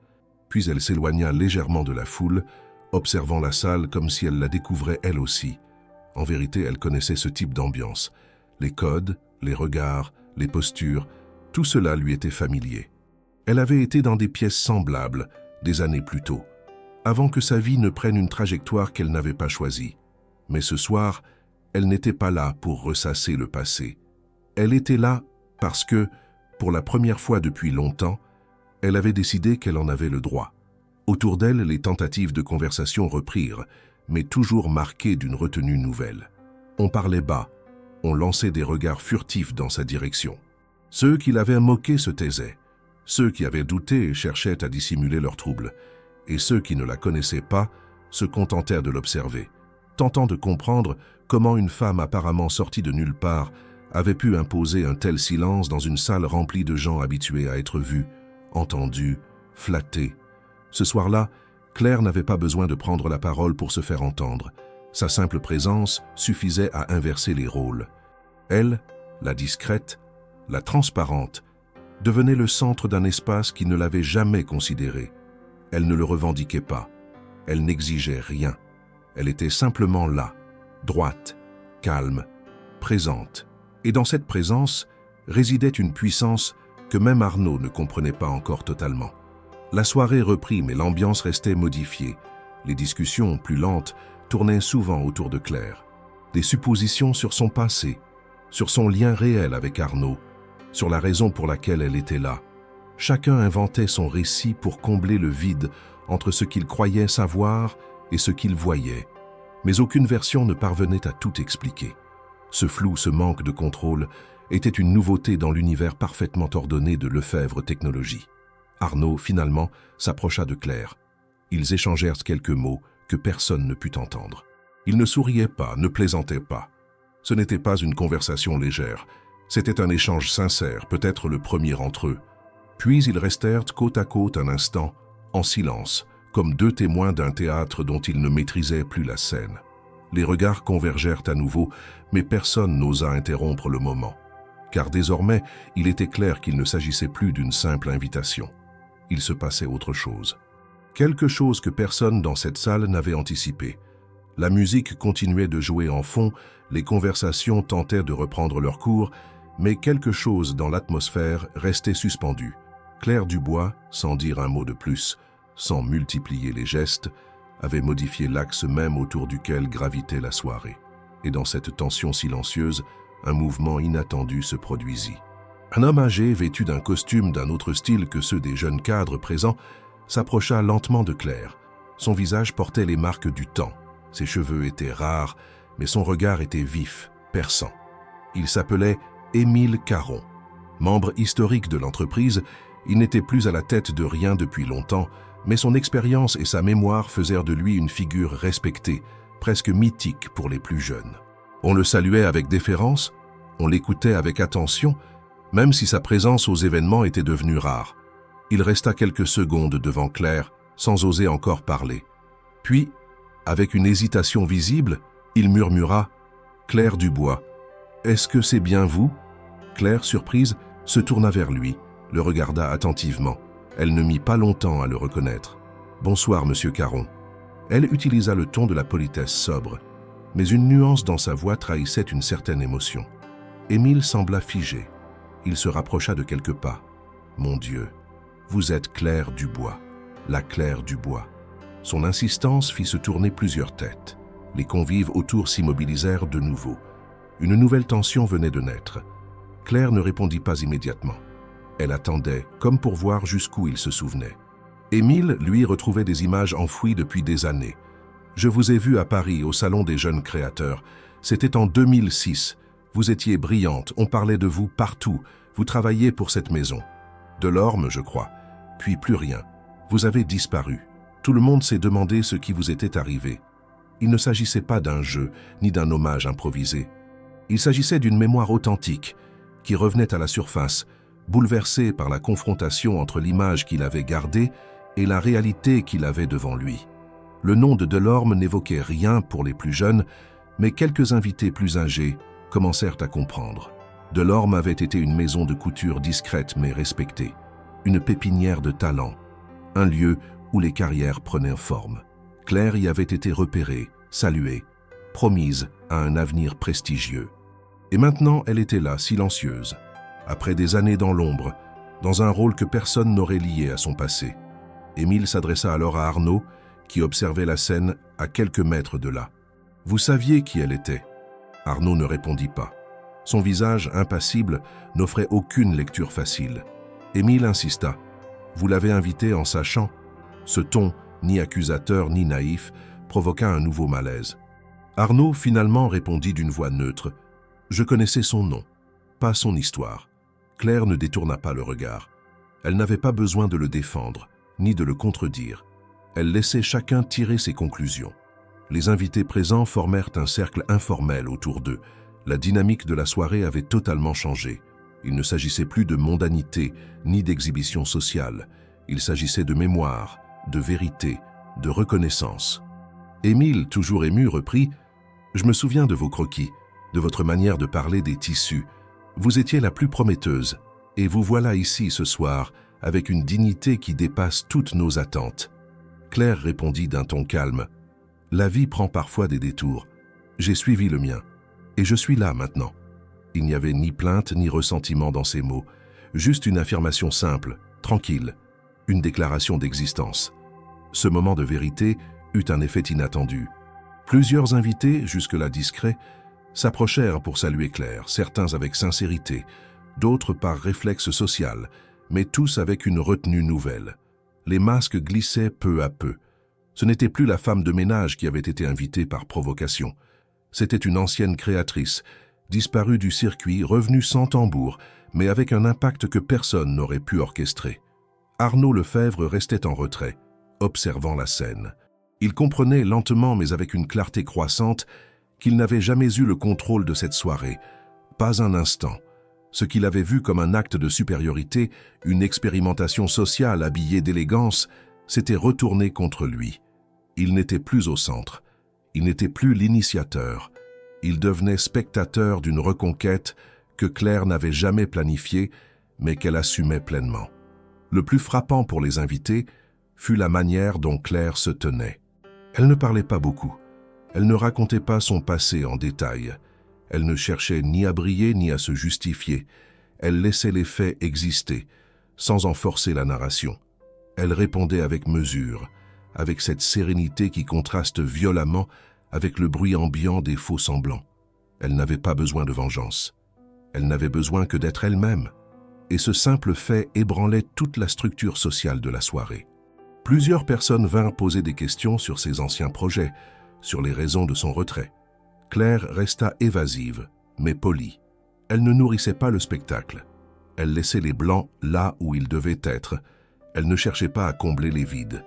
S1: Puis elle s'éloigna légèrement de la foule, observant la salle comme si elle la découvrait elle aussi. En vérité, elle connaissait ce type d'ambiance. Les codes, les regards, les postures, tout cela lui était familier. Elle avait été dans des pièces semblables, des années plus tôt, avant que sa vie ne prenne une trajectoire qu'elle n'avait pas choisie. Mais ce soir, elle n'était pas là pour ressasser le passé. Elle était là parce que, pour la première fois depuis longtemps, elle avait décidé qu'elle en avait le droit. Autour d'elle, les tentatives de conversation reprirent, mais toujours marquées d'une retenue nouvelle. On parlait bas, on lançait des regards furtifs dans sa direction. Ceux qui l'avaient moqué se taisaient. Ceux qui avaient douté cherchaient à dissimuler leur trouble. Et ceux qui ne la connaissaient pas se contentèrent de l'observer, tentant de comprendre comment une femme apparemment sortie de nulle part avait pu imposer un tel silence dans une salle remplie de gens habitués à être vus, entendus, flattés. Ce soir-là, Claire n'avait pas besoin de prendre la parole pour se faire entendre. Sa simple présence suffisait à inverser les rôles. Elle, la discrète, la transparente, devenait le centre d'un espace qui ne l'avait jamais considérée. Elle ne le revendiquait pas. Elle n'exigeait rien. Elle était simplement là, droite, calme, présente. Et dans cette présence résidait une puissance que même Arnaud ne comprenait pas encore totalement. La soirée reprit, mais l'ambiance restait modifiée. Les discussions, plus lentes, tournaient souvent autour de Claire. Des suppositions sur son passé, sur son lien réel avec Arnaud, sur la raison pour laquelle elle était là. Chacun inventait son récit pour combler le vide entre ce qu'il croyait savoir et ce qu'il voyait. Mais aucune version ne parvenait à tout expliquer. Ce flou, ce manque de contrôle, était une nouveauté dans l'univers parfaitement ordonné de Lefebvre Technologies. Arnaud, finalement, s'approcha de Claire. Ils échangèrent quelques mots que personne ne put entendre. Ils ne souriaient pas, ne plaisantaient pas. Ce n'était pas une conversation légère. C'était un échange sincère, peut-être le premier entre eux. Puis ils restèrent côte à côte un instant, en silence, comme deux témoins d'un théâtre dont ils ne maîtrisaient plus la scène. Les regards convergèrent à nouveau, mais personne n'osa interrompre le moment. Car désormais, il était clair qu'il ne s'agissait plus d'une simple invitation. Il se passait autre chose. Quelque chose que personne dans cette salle n'avait anticipé. La musique continuait de jouer en fond, les conversations tentaient de reprendre leur cours, mais quelque chose dans l'atmosphère restait suspendu. Claire Dubois, sans dire un mot de plus, sans multiplier les gestes, avait modifié l'axe même autour duquel gravitait la soirée. Et dans cette tension silencieuse, un mouvement inattendu se produisit. Un homme âgé, vêtu d'un costume d'un autre style que ceux des jeunes cadres présents, s'approcha lentement de Claire. Son visage portait les marques du temps. Ses cheveux étaient rares, mais son regard était vif, perçant. Il s'appelait Émile Caron. Membre historique de l'entreprise, il n'était plus à la tête de rien depuis longtemps, mais son expérience et sa mémoire faisèrent de lui une figure respectée, presque mythique pour les plus jeunes. On le saluait avec déférence, on l'écoutait avec attention, même si sa présence aux événements était devenue rare. Il resta quelques secondes devant Claire, sans oser encore parler. Puis, avec une hésitation visible, il murmura « Claire Dubois, Est-ce que c'est bien vous ?» Claire, surprise, se tourna vers lui, le regarda attentivement. Elle ne mit pas longtemps à le reconnaître. « Bonsoir, monsieur Caron. » Elle utilisa le ton de la politesse sobre, mais une nuance dans sa voix trahissait une certaine émotion. Émile sembla figé. Il se rapprocha de quelques pas. « Mon Dieu, vous êtes Claire Dubois, la Claire Dubois. » Son insistance fit se tourner plusieurs têtes. Les convives autour s'immobilisèrent de nouveau. Une nouvelle tension venait de naître. Claire ne répondit pas immédiatement. Elle attendait, comme pour voir jusqu'où il se souvenait. Émile, lui, retrouvait des images enfouies depuis des années. « Je vous ai vu à Paris, au Salon des jeunes créateurs. C'était en 2006. Vous étiez brillante, on parlait de vous partout. Vous travailliez pour cette maison. Delorme, je crois. Puis plus rien. Vous avez disparu. Tout le monde s'est demandé ce qui vous était arrivé. Il ne s'agissait pas d'un jeu, ni d'un hommage improvisé. Il s'agissait d'une mémoire authentique, qui revenait à la surface, bouleversée par la confrontation entre l'image qu'il avait gardée et la réalité qu'il avait devant lui. Le nom de Delorme n'évoquait rien pour les plus jeunes, mais quelques invités plus âgés commencèrent à comprendre. Delorme avait été une maison de couture discrète mais respectée, une pépinière de talent, un lieu où les carrières prenaient forme. Claire y avait été repérée, saluée, promise à un avenir prestigieux. Et maintenant, elle était là, silencieuse, après des années dans l'ombre, dans un rôle que personne n'aurait lié à son passé. Émile s'adressa alors à Arnaud, qui observait la scène à quelques mètres de là. « Vous saviez qui elle était ?» Arnaud ne répondit pas. Son visage, impassible, n'offrait aucune lecture facile. Émile insista. « Vous l'avez invitée en sachant ?» Ce ton, ni accusateur ni naïf, provoqua un nouveau malaise. Arnaud finalement répondit d'une voix neutre. « Je connaissais son nom, pas son histoire. » Claire ne détourna pas le regard. Elle n'avait pas besoin de le défendre, ni de le contredire. Elle laissait chacun tirer ses conclusions. Les invités présents formèrent un cercle informel autour d'eux. La dynamique de la soirée avait totalement changé. Il ne s'agissait plus de mondanité, ni d'exhibition sociale. Il s'agissait de mémoire, de vérité, de reconnaissance. Émile, toujours ému, reprit « Je me souviens de vos croquis, de votre manière de parler des tissus. Vous étiez la plus prometteuse, et vous voilà ici ce soir, avec une dignité qui dépasse toutes nos attentes. » Claire répondit d'un ton calme « La vie prend parfois des détours. J'ai suivi le mien, et je suis là maintenant. » Il n'y avait ni plainte ni ressentiment dans ces mots, juste une affirmation simple, tranquille, une déclaration d'existence. Ce moment de vérité eut un effet inattendu. Plusieurs invités, jusque-là discrets, s'approchèrent pour saluer Claire, certains avec sincérité, d'autres par réflexe social, mais tous avec une retenue nouvelle. Les masques glissaient peu à peu. Ce n'était plus la femme de ménage qui avait été invitée par provocation. C'était une ancienne créatrice, disparue du circuit, revenue sans tambour, mais avec un impact que personne n'aurait pu orchestrer. Arnaud Lefebvre restait en retrait, observant la scène. Il comprenait lentement, mais avec une clarté croissante, qu'il n'avait jamais eu le contrôle de cette soirée. Pas un instant. Ce qu'il avait vu comme un acte de supériorité, une expérimentation sociale habillée d'élégance, s'était retourné contre lui. Il n'était plus au centre. Il n'était plus l'initiateur. Il devenait spectateur d'une reconquête que Claire n'avait jamais planifiée, mais qu'elle assumait pleinement. Le plus frappant pour les invités fut la manière dont Claire se tenait. Elle ne parlait pas beaucoup. Elle ne racontait pas son passé en détail. Elle ne cherchait ni à briller ni à se justifier. Elle laissait les faits exister, sans en forcer la narration. Elle répondait avec mesure, avec cette sérénité qui contraste violemment avec le bruit ambiant des faux-semblants. Elle n'avait pas besoin de vengeance. Elle n'avait besoin que d'être elle-même. Et ce simple fait ébranlait toute la structure sociale de la soirée. Plusieurs personnes vinrent poser des questions sur ses anciens projets, sur les raisons de son retrait. Claire resta évasive, mais polie. Elle ne nourrissait pas le spectacle. Elle laissait les blancs là où ils devaient être. Elle ne cherchait pas à combler les vides.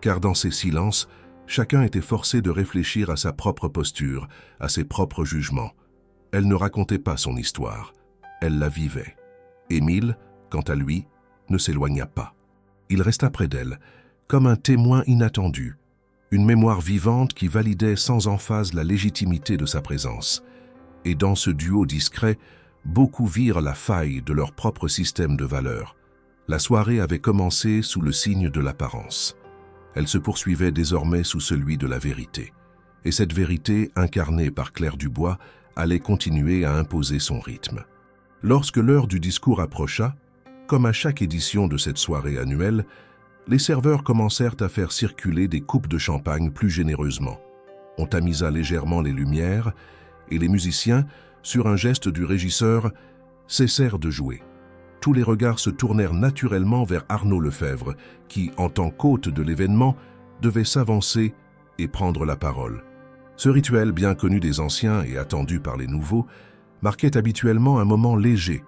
S1: Car dans ces silences, chacun était forcé de réfléchir à sa propre posture, à ses propres jugements. Elle ne racontait pas son histoire. Elle la vivait. Émile, quant à lui, ne s'éloigna pas. Il resta près d'elle, comme un témoin inattendu, une mémoire vivante qui validait sans emphase la légitimité de sa présence. Et dans ce duo discret, beaucoup virent la faille de leur propre système de valeurs. La soirée avait commencé sous le signe de l'apparence. Elle se poursuivait désormais sous celui de la vérité. Et cette vérité, incarnée par Claire Dubois, allait continuer à imposer son rythme. Lorsque l'heure du discours approcha, comme à chaque édition de cette soirée annuelle, les serveurs commencèrent à faire circuler des coupes de champagne plus généreusement. On tamisa légèrement les lumières et les musiciens, sur un geste du régisseur, cessèrent de jouer. Tous les regards se tournèrent naturellement vers Arnaud Lefebvre, qui, en tant qu'hôte de l'événement, devait s'avancer et prendre la parole. Ce rituel, bien connu des anciens et attendu par les nouveaux, marquait habituellement un moment léger,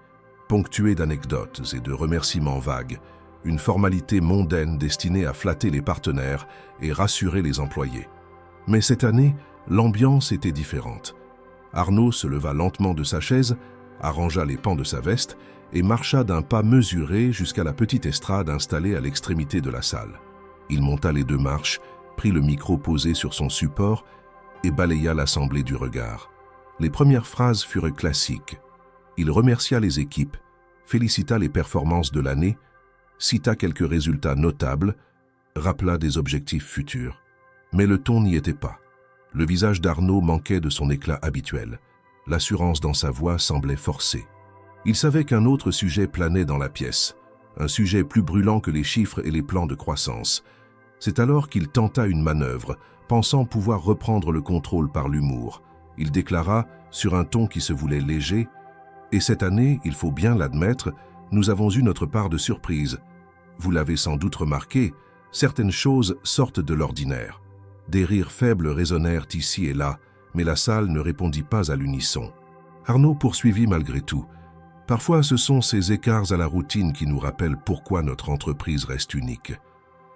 S1: ponctué d'anecdotes et de remerciements vagues, une formalité mondaine destinée à flatter les partenaires et rassurer les employés. Mais cette année, l'ambiance était différente. Arnaud se leva lentement de sa chaise, arrangea les pans de sa veste et marcha d'un pas mesuré jusqu'à la petite estrade installée à l'extrémité de la salle. Il monta les 2 marches, prit le micro posé sur son support et balaya l'assemblée du regard. Les premières phrases furent classiques. Il remercia les équipes, félicita les performances de l'année, cita quelques résultats notables, rappela des objectifs futurs. Mais le ton n'y était pas. Le visage d'Arnaud manquait de son éclat habituel. L'assurance dans sa voix semblait forcée. Il savait qu'un autre sujet planait dans la pièce, un sujet plus brûlant que les chiffres et les plans de croissance. C'est alors qu'il tenta une manœuvre, pensant pouvoir reprendre le contrôle par l'humour. Il déclara, sur un ton qui se voulait léger, « Et cette année, il faut bien l'admettre, nous avons eu notre part de surprise. Vous l'avez sans doute remarqué, certaines choses sortent de l'ordinaire. » Des rires faibles résonnèrent ici et là, mais la salle ne répondit pas à l'unisson. Arnaud poursuivit malgré tout. Parfois, ce sont ces écarts à la routine qui nous rappellent pourquoi notre entreprise reste unique.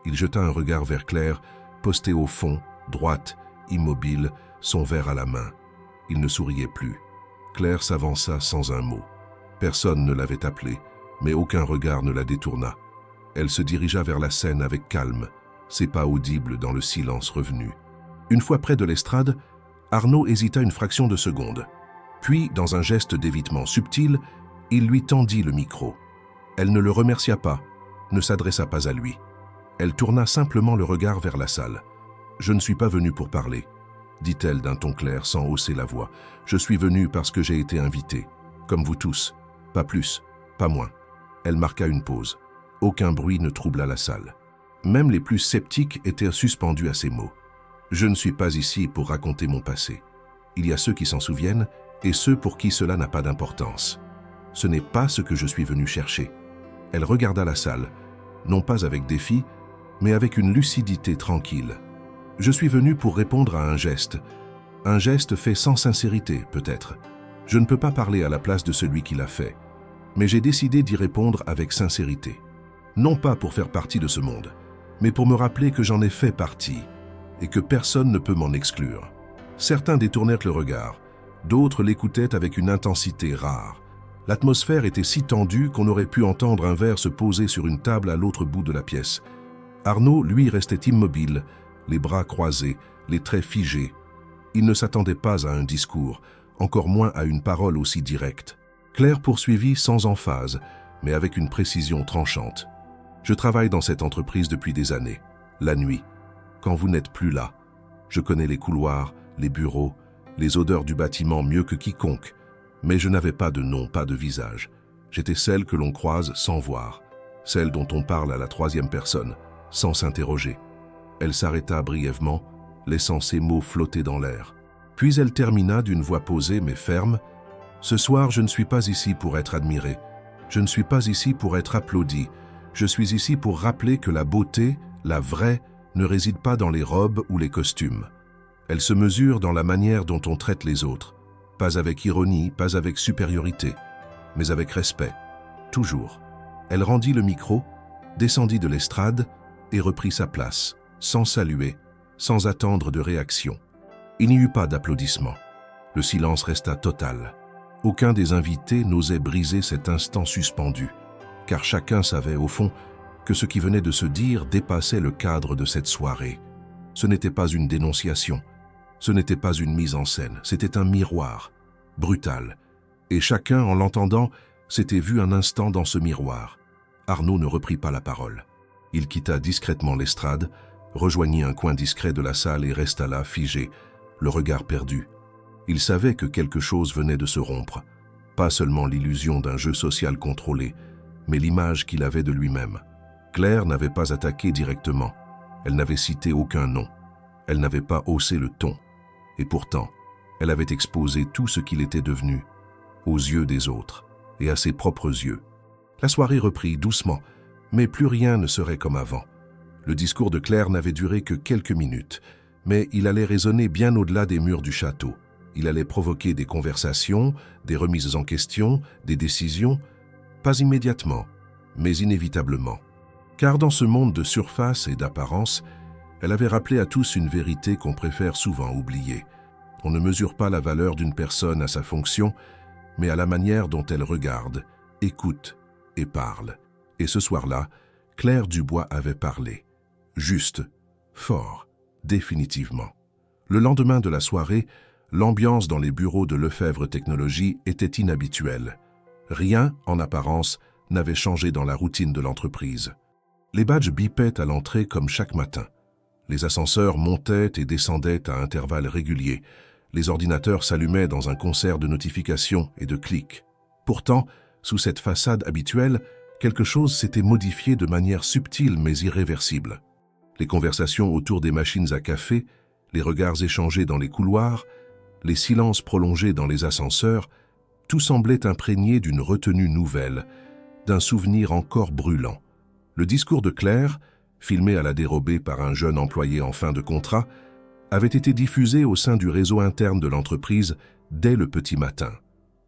S1: Il jeta un regard vers Claire, postée au fond, droite, immobile, son verre à la main. Il ne souriait plus. Claire s'avança sans un mot. Personne ne l'avait appelée, mais aucun regard ne la détourna. Elle se dirigea vers la scène avec calme, ses pas audibles dans le silence revenu. Une fois près de l'estrade, Arnaud hésita une fraction de seconde. Puis, dans un geste d'évitement subtil, il lui tendit le micro. Elle ne le remercia pas, ne s'adressa pas à lui. Elle tourna simplement le regard vers la salle. « Je ne suis pas venue pour parler », dit-elle d'un ton clair sans hausser la voix. « Je suis venue parce que j'ai été invitée, comme vous tous. Pas plus, pas moins. » Elle marqua une pause. Aucun bruit ne troubla la salle. Même les plus sceptiques étaient suspendus à ces mots. « Je ne suis pas ici pour raconter mon passé. Il y a ceux qui s'en souviennent et ceux pour qui cela n'a pas d'importance. Ce n'est pas ce que je suis venu chercher. » Elle regarda la salle, non pas avec défi, mais avec une lucidité tranquille. « Je suis venu pour répondre à un geste fait sans sincérité, peut-être. Je ne peux pas parler à la place de celui qui l'a fait, mais j'ai décidé d'y répondre avec sincérité. Non pas pour faire partie de ce monde, mais pour me rappeler que j'en ai fait partie et que personne ne peut m'en exclure. » Certains détournèrent le regard, d'autres l'écoutaient avec une intensité rare. L'atmosphère était si tendue qu'on aurait pu entendre un verre se poser sur une table à l'autre bout de la pièce. Arnaud, lui, restait immobile, les bras croisés, les traits figés. Il ne s'attendait pas à un discours, encore moins à une parole aussi directe. Claire poursuivit sans emphase, mais avec une précision tranchante. « Je travaille dans cette entreprise depuis des années, la nuit, quand vous n'êtes plus là. Je connais les couloirs, les bureaux, les odeurs du bâtiment mieux que quiconque, mais je n'avais pas de nom, pas de visage. J'étais celle que l'on croise sans voir, celle dont on parle à la 3e personne, sans s'interroger. » Elle s'arrêta brièvement, laissant ses mots flotter dans l'air. Puis elle termina d'une voix posée mais ferme. « Ce soir, je ne suis pas ici pour être admirée. Je ne suis pas ici pour être applaudie. Je suis ici pour rappeler que la beauté, la vraie, ne réside pas dans les robes ou les costumes. Elle se mesure dans la manière dont on traite les autres. Pas avec ironie, pas avec supériorité, mais avec respect. Toujours. » Elle rendit le micro, descendit de l'estrade et reprit sa place, sans saluer, sans attendre de réaction. Il n'y eut pas d'applaudissements. Le silence resta total. Aucun des invités n'osait briser cet instant suspendu, car chacun savait, au fond, que ce qui venait de se dire dépassait le cadre de cette soirée. Ce n'était pas une dénonciation, ce n'était pas une mise en scène, c'était un miroir. brutale, et chacun, en l'entendant, s'était vu un instant dans ce miroir. Arnaud ne reprit pas la parole. Il quitta discrètement l'estrade, rejoignit un coin discret de la salle et resta là, figé, le regard perdu. Il savait que quelque chose venait de se rompre, pas seulement l'illusion d'un jeu social contrôlé, mais l'image qu'il avait de lui-même. Claire n'avait pas attaqué directement, elle n'avait cité aucun nom, elle n'avait pas haussé le ton, et pourtant, elle avait exposé tout ce qu'il était devenu, aux yeux des autres, et à ses propres yeux. La soirée reprit doucement, mais plus rien ne serait comme avant. Le discours de Claire n'avait duré que quelques minutes, mais il allait résonner bien au-delà des murs du château. Il allait provoquer des conversations, des remises en question, des décisions, pas immédiatement, mais inévitablement. Car dans ce monde de surface et d'apparence, elle avait rappelé à tous une vérité qu'on préfère souvent oublier. On ne mesure pas la valeur d'une personne à sa fonction, mais à la manière dont elle regarde, écoute et parle. Et ce soir-là, Claire Dubois avait parlé. Juste, fort, définitivement. Le lendemain de la soirée, l'ambiance dans les bureaux de Lefebvre Technologies était inhabituelle. Rien, en apparence, n'avait changé dans la routine de l'entreprise. Les badges bipaient à l'entrée comme chaque matin. Les ascenseurs montaient et descendaient à intervalles réguliers. Les ordinateurs s'allumaient dans un concert de notifications et de clics. Pourtant, sous cette façade habituelle, quelque chose s'était modifié de manière subtile mais irréversible. Les conversations autour des machines à café, les regards échangés dans les couloirs, les silences prolongés dans les ascenseurs, tout semblait imprégné d'une retenue nouvelle, d'un souvenir encore brûlant. Le discours de Claire, filmé à la dérobée par un jeune employé en fin de contrat, avait été diffusé au sein du réseau interne de l'entreprise dès le petit matin.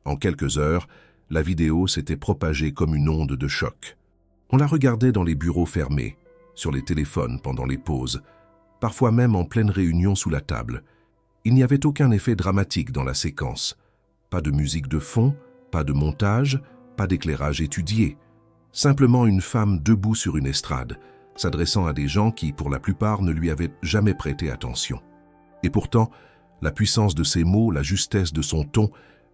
S1: En quelques heures, la vidéo s'était propagée comme une onde de choc. On la regardait dans les bureaux fermés, sur les téléphones pendant les pauses, parfois même en pleine réunion sous la table. Il n'y avait aucun effet dramatique dans la séquence. Pas de musique de fond, pas de montage, pas d'éclairage étudié. Simplement une femme debout sur une estrade, s'adressant à des gens qui, pour la plupart, ne lui avaient jamais prêté attention. Et pourtant, la puissance de ses mots, la justesse de son ton,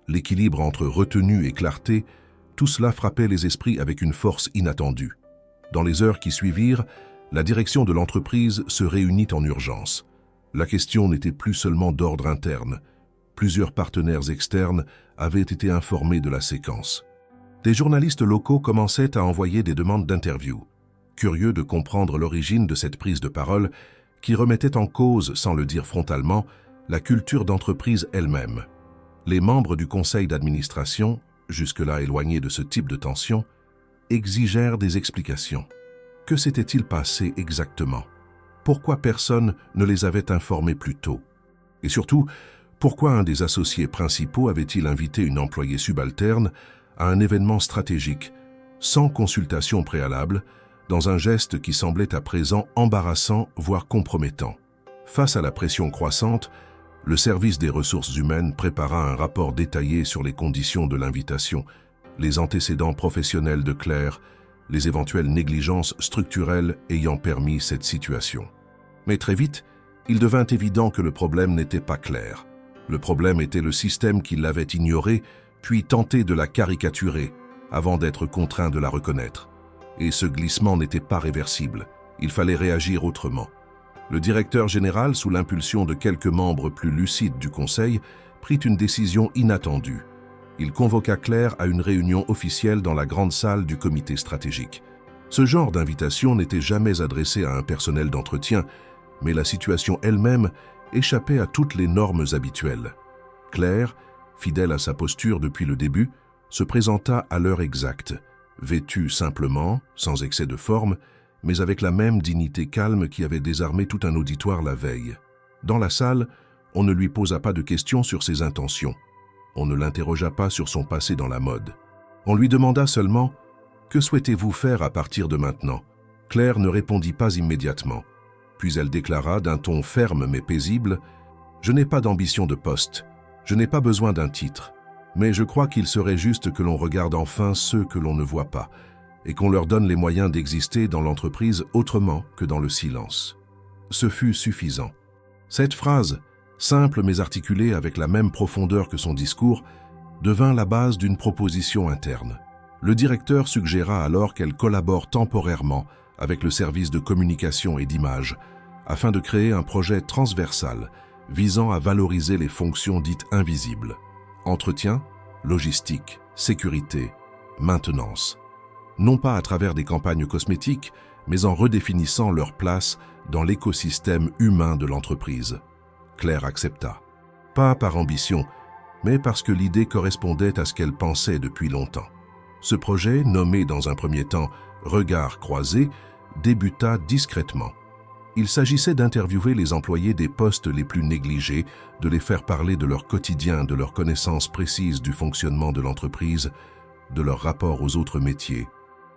S1: l'équilibre entre retenue et clarté, tout cela frappait les esprits avec une force inattendue. Dans les heures qui suivirent, la direction de l'entreprise se réunit en urgence. La question n'était plus seulement d'ordre interne. Plusieurs partenaires externes avaient été informés de la séquence. Des journalistes locaux commençaient à envoyer des demandes d'interview, curieux de comprendre l'origine de cette prise de parole qui remettait en cause, sans le dire frontalement, la culture d'entreprise elle-même. Les membres du conseil d'administration, jusque-là éloignés de ce type de tension, exigèrent des explications. Que s'était-il passé exactement? Pourquoi personne ne les avait informés plus tôt? Et surtout, pourquoi un des associés principaux avait-il invité une employée subalterne à un événement stratégique, sans consultation préalable, dans un geste qui semblait à présent embarrassant, voire compromettant? Face à la pression croissante, le service des ressources humaines prépara un rapport détaillé sur les conditions de l'invitation, les antécédents professionnels de Claire, les éventuelles négligences structurelles ayant permis cette situation. Mais très vite, il devint évident que le problème n'était pas Claire. Le problème était le système qui l'avait ignorée, puis tenté de la caricaturer, avant d'être contraint de la reconnaître. Et ce glissement n'était pas réversible. Il fallait réagir autrement. Le directeur général, sous l'impulsion de quelques membres plus lucides du conseil, prit une décision inattendue. Il convoqua Claire à une réunion officielle dans la grande salle du comité stratégique. Ce genre d'invitation n'était jamais adressé à un personnel d'entretien, mais la situation elle-même échappait à toutes les normes habituelles. Claire, fidèle à sa posture depuis le début, se présenta à l'heure exacte, vêtue simplement, sans excès de forme, mais avec la même dignité calme qui avait désarmé tout un auditoire la veille. Dans la salle, on ne lui posa pas de questions sur ses intentions. On ne l'interrogea pas sur son passé dans la mode. On lui demanda seulement « Que souhaitez-vous faire à partir de maintenant ?» Claire ne répondit pas immédiatement. Puis elle déclara d'un ton ferme mais paisible « Je n'ai pas d'ambition de poste, je n'ai pas besoin d'un titre, mais je crois qu'il serait juste que l'on regarde enfin ceux que l'on ne voit pas et qu'on leur donne les moyens d'exister dans l'entreprise autrement que dans le silence. » Ce fut suffisant. Cette phrase, simple mais articulée avec la même profondeur que son discours, devint la base d'une proposition interne. Le directeur suggéra alors qu'elle collabore temporairement avec le service de communication et d'image afin de créer un projet transversal visant à valoriser les fonctions dites invisibles. Entretien, logistique, sécurité, maintenance. Non pas à travers des campagnes cosmétiques, mais en redéfinissant leur place dans l'écosystème humain de l'entreprise. Claire accepta. Pas par ambition, mais parce que l'idée correspondait à ce qu'elle pensait depuis longtemps. Ce projet, nommé dans un premier temps « Regard croisé », débuta discrètement. Il s'agissait d'interviewer les employés des postes les plus négligés, de les faire parler de leur quotidien, de leurs connaissances précises du fonctionnement de l'entreprise, de leur rapport aux autres métiers.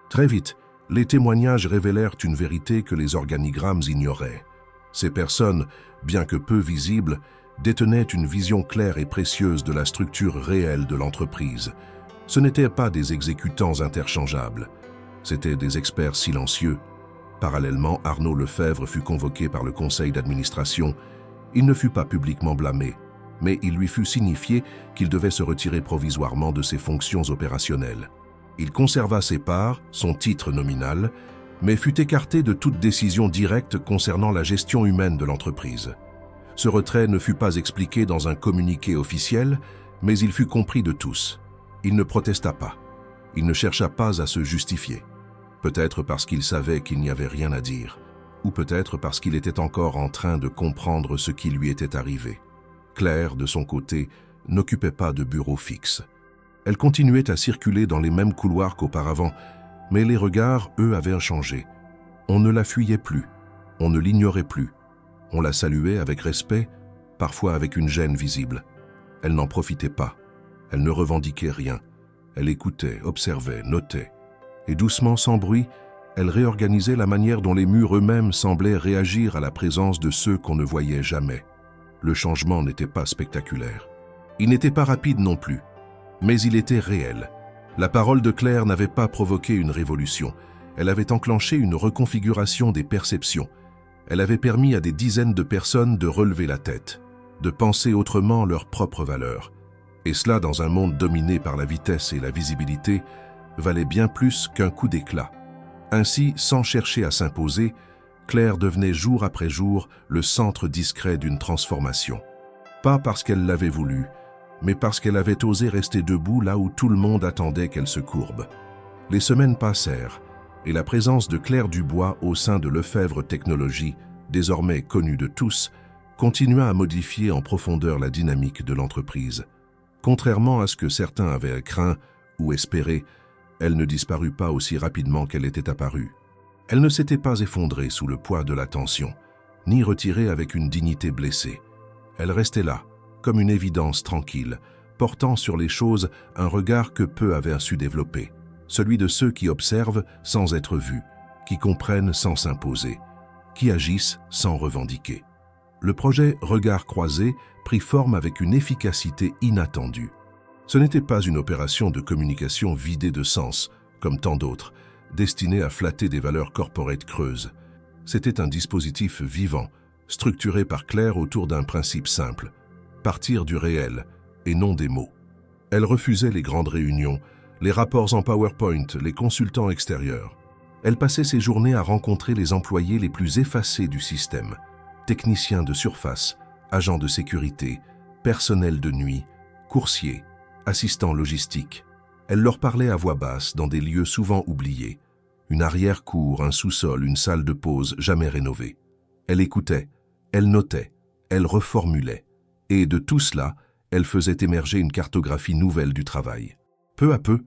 S1: Très vite, les témoignages révélèrent une vérité que les organigrammes ignoraient. Ces personnes, bien que peu visibles, détenaient une vision claire et précieuse de la structure réelle de l'entreprise. Ce n'étaient pas des exécutants interchangeables, c'étaient des experts silencieux. Parallèlement, Arnaud Lefebvre fut convoqué par le conseil d'administration. Il ne fut pas publiquement blâmé, mais il lui fut signifié qu'il devait se retirer provisoirement de ses fonctions opérationnelles. Il conserva ses parts, son titre nominal, mais fut écarté de toute décision directe concernant la gestion humaine de l'entreprise. Ce retrait ne fut pas expliqué dans un communiqué officiel, mais il fut compris de tous. Il ne protesta pas. Il ne chercha pas à se justifier. Peut-être parce qu'il savait qu'il n'y avait rien à dire, ou peut-être parce qu'il était encore en train de comprendre ce qui lui était arrivé. Claire, de son côté, n'occupait pas de bureau fixe. Elle continuait à circuler dans les mêmes couloirs qu'auparavant, mais les regards, eux, avaient changé. On ne la fuyait plus, on ne l'ignorait plus. On la saluait avec respect, parfois avec une gêne visible. Elle n'en profitait pas. Elle ne revendiquait rien. Elle écoutait, observait, notait. Et doucement, sans bruit, elle réorganisait la manière dont les murs eux-mêmes semblaient réagir à la présence de ceux qu'on ne voyait jamais. Le changement n'était pas spectaculaire. Il n'était pas rapide non plus, mais il était réel. La parole de Claire n'avait pas provoqué une révolution. Elle avait enclenché une reconfiguration des perceptions. Elle avait permis à des dizaines de personnes de relever la tête, de penser autrement leurs propres valeurs. Et cela, dans un monde dominé par la vitesse et la visibilité, valait bien plus qu'un coup d'éclat. Ainsi, sans chercher à s'imposer, Claire devenait jour après jour le centre discret d'une transformation. Pas parce qu'elle l'avait voulu, mais parce qu'elle avait osé rester debout là où tout le monde attendait qu'elle se courbe. Les semaines passèrent, et la présence de Claire Dubois au sein de Lefebvre Technologies, désormais connue de tous, continua à modifier en profondeur la dynamique de l'entreprise. Contrairement à ce que certains avaient craint ou espéré, elle ne disparut pas aussi rapidement qu'elle était apparue. Elle ne s'était pas effondrée sous le poids de la tension, ni retirée avec une dignité blessée. Elle restait là, comme une évidence tranquille, portant sur les choses un regard que peu avaient su développer, celui de ceux qui observent sans être vus, qui comprennent sans s'imposer, qui agissent sans revendiquer. Le projet Regard croisé prit forme avec une efficacité inattendue. Ce n'était pas une opération de communication vidée de sens, comme tant d'autres, destinée à flatter des valeurs corporate creuses. C'était un dispositif vivant, structuré par Claire autour d'un principe simple, partir du réel et non des mots. Elle refusait les grandes réunions, les rapports en PowerPoint, les consultants extérieurs. Elle passait ses journées à rencontrer les employés les plus effacés du système, techniciens de surface, agents de sécurité, personnel de nuit, coursiers, assistants logistiques. Elle leur parlait à voix basse dans des lieux souvent oubliés, une arrière-cour, un sous-sol, une salle de pause jamais rénovée. Elle écoutait, elle notait, elle reformulait. Et de tout cela, elle faisait émerger une cartographie nouvelle du travail. Peu à peu,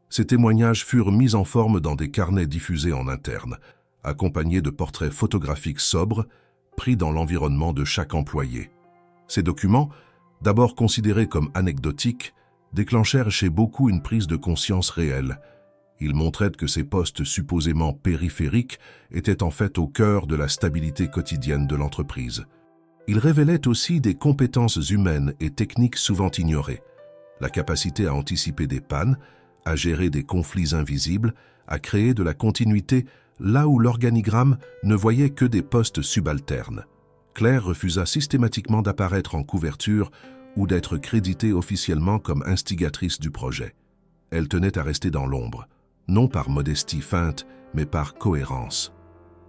S1: ces témoignages furent mis en forme dans des carnets diffusés en interne, accompagnés de portraits photographiques sobres, pris dans l'environnement de chaque employé. Ces documents, d'abord considérés comme anecdotiques, déclenchèrent chez beaucoup une prise de conscience réelle. Ils montraient que ces postes supposément périphériques étaient en fait au cœur de la stabilité quotidienne de l'entreprise. Ils révélaient aussi des compétences humaines et techniques souvent ignorées, la capacité à anticiper des pannes, à gérer des conflits invisibles, à créer de la continuité là où l'organigramme ne voyait que des postes subalternes. Claire refusa systématiquement d'apparaître en couverture ou d'être créditée officiellement comme instigatrice du projet. Elle tenait à rester dans l'ombre, non par modestie feinte, mais par cohérence.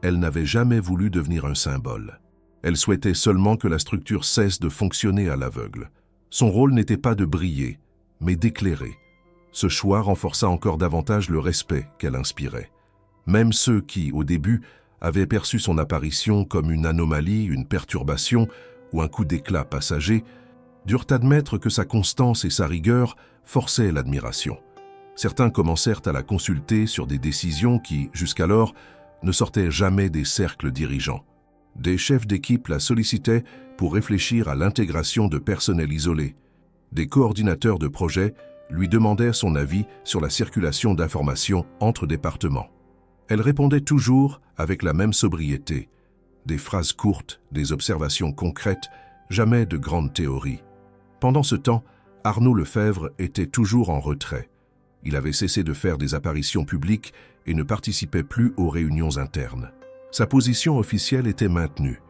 S1: Elle n'avait jamais voulu devenir un symbole. Elle souhaitait seulement que la structure cesse de fonctionner à l'aveugle. Son rôle n'était pas de briller, mais d'éclairer. Ce choix renforça encore davantage le respect qu'elle inspirait. Même ceux qui, au début, avaient perçu son apparition comme une anomalie, une perturbation ou un coup d'éclat passager, durent admettre que sa constance et sa rigueur forçaient l'admiration. Certains commencèrent à la consulter sur des décisions qui, jusqu'alors, ne sortaient jamais des cercles dirigeants. Des chefs d'équipe la sollicitaient pour réfléchir à l'intégration de personnel isolé. Des coordinateurs de projets lui demandaient son avis sur la circulation d'informations entre départements. Elle répondait toujours avec la même sobriété. Des phrases courtes, des observations concrètes, jamais de grandes théories. Pendant ce temps, Arnaud Lefebvre était toujours en retrait. Il avait cessé de faire des apparitions publiques et ne participait plus aux réunions internes. Sa position officielle était maintenue,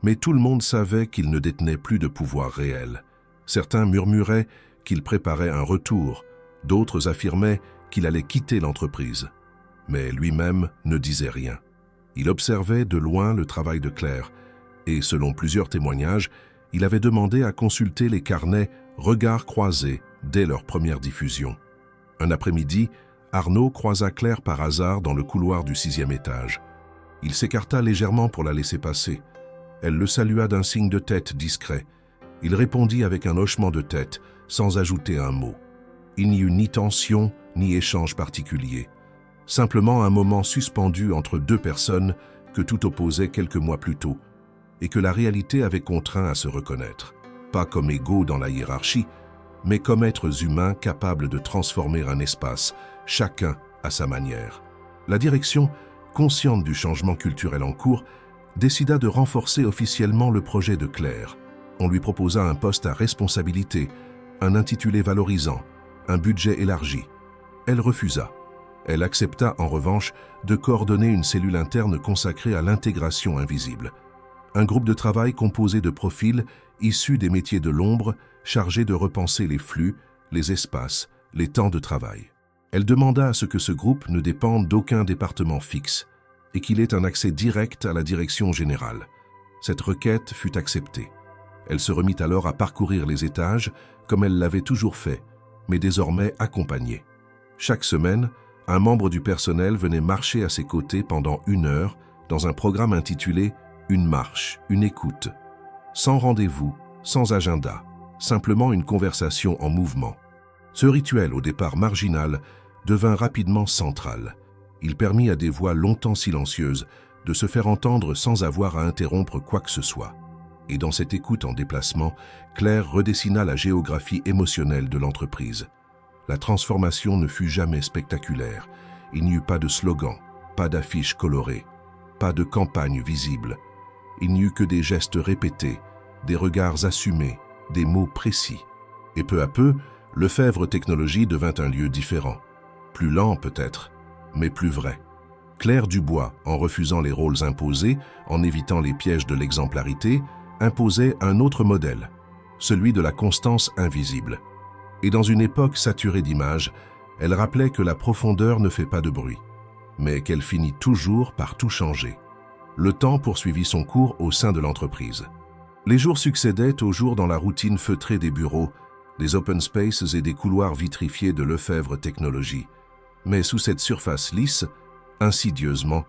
S1: mais tout le monde savait qu'il ne détenait plus de pouvoir réel. Certains murmuraient qu'il préparait un retour, d'autres affirmaient qu'il allait quitter l'entreprise. Mais lui-même ne disait rien. Il observait de loin le travail de Claire, et selon plusieurs témoignages, il avait demandé à consulter les carnets Regards croisés dès leur première diffusion. Un après-midi, Arnaud croisa Claire par hasard dans le couloir du 6e étage. Il s'écarta légèrement pour la laisser passer. Elle le salua d'un signe de tête discret. Il répondit avec un hochement de tête, sans ajouter un mot. Il n'y eut ni tension, ni échange particulier. Simplement un moment suspendu entre deux personnes que tout opposait quelques mois plus tôt, et que la réalité avait contraint à se reconnaître. Pas comme égaux dans la hiérarchie, mais comme êtres humains capables de transformer un espace, chacun à sa manière. La direction, consciente du changement culturel en cours, décida de renforcer officiellement le projet de Claire. On lui proposa un poste à responsabilité, un intitulé valorisant, un budget élargi. Elle refusa. Elle accepta en revanche de coordonner une cellule interne consacrée à l'intégration invisible. Un groupe de travail composé de profils issus des métiers de l'ombre, chargés de repenser les flux, les espaces, les temps de travail. Elle demanda à ce que ce groupe ne dépende d'aucun département fixe et qu'il ait un accès direct à la direction générale. Cette requête fut acceptée. Elle se remit alors à parcourir les étages comme elle l'avait toujours fait, mais désormais accompagnée. Chaque semaine, un membre du personnel venait marcher à ses côtés pendant 1 heure dans un programme intitulé « Une marche, une écoute ». Sans rendez-vous, sans agenda, simplement une conversation en mouvement. Ce rituel, au départ marginal, devint rapidement central. Il permit à des voix longtemps silencieuses de se faire entendre sans avoir à interrompre quoi que ce soit. Et dans cette écoute en déplacement, Claire redessina la géographie émotionnelle de l'entreprise. La transformation ne fut jamais spectaculaire. Il n'y eut pas de slogan, pas d'affiches colorées, pas de campagne visible. Il n'y eut que des gestes répétés, des regards assumés, des mots précis. Et peu à peu, Lefebvre Technologies devint un lieu différent. Plus lent peut-être, mais plus vrai. Claire Dubois, en refusant les rôles imposés, en évitant les pièges de l'exemplarité, imposait un autre modèle, celui de la constance invisible. Et dans une époque saturée d'images, elle rappelait que la profondeur ne fait pas de bruit, mais qu'elle finit toujours par tout changer. Le temps poursuivit son cours au sein de l'entreprise. Les jours succédaient aux jours dans la routine feutrée des bureaux, des open spaces et des couloirs vitrifiés de Lefebvre Technologies. Mais sous cette surface lisse, insidieusement,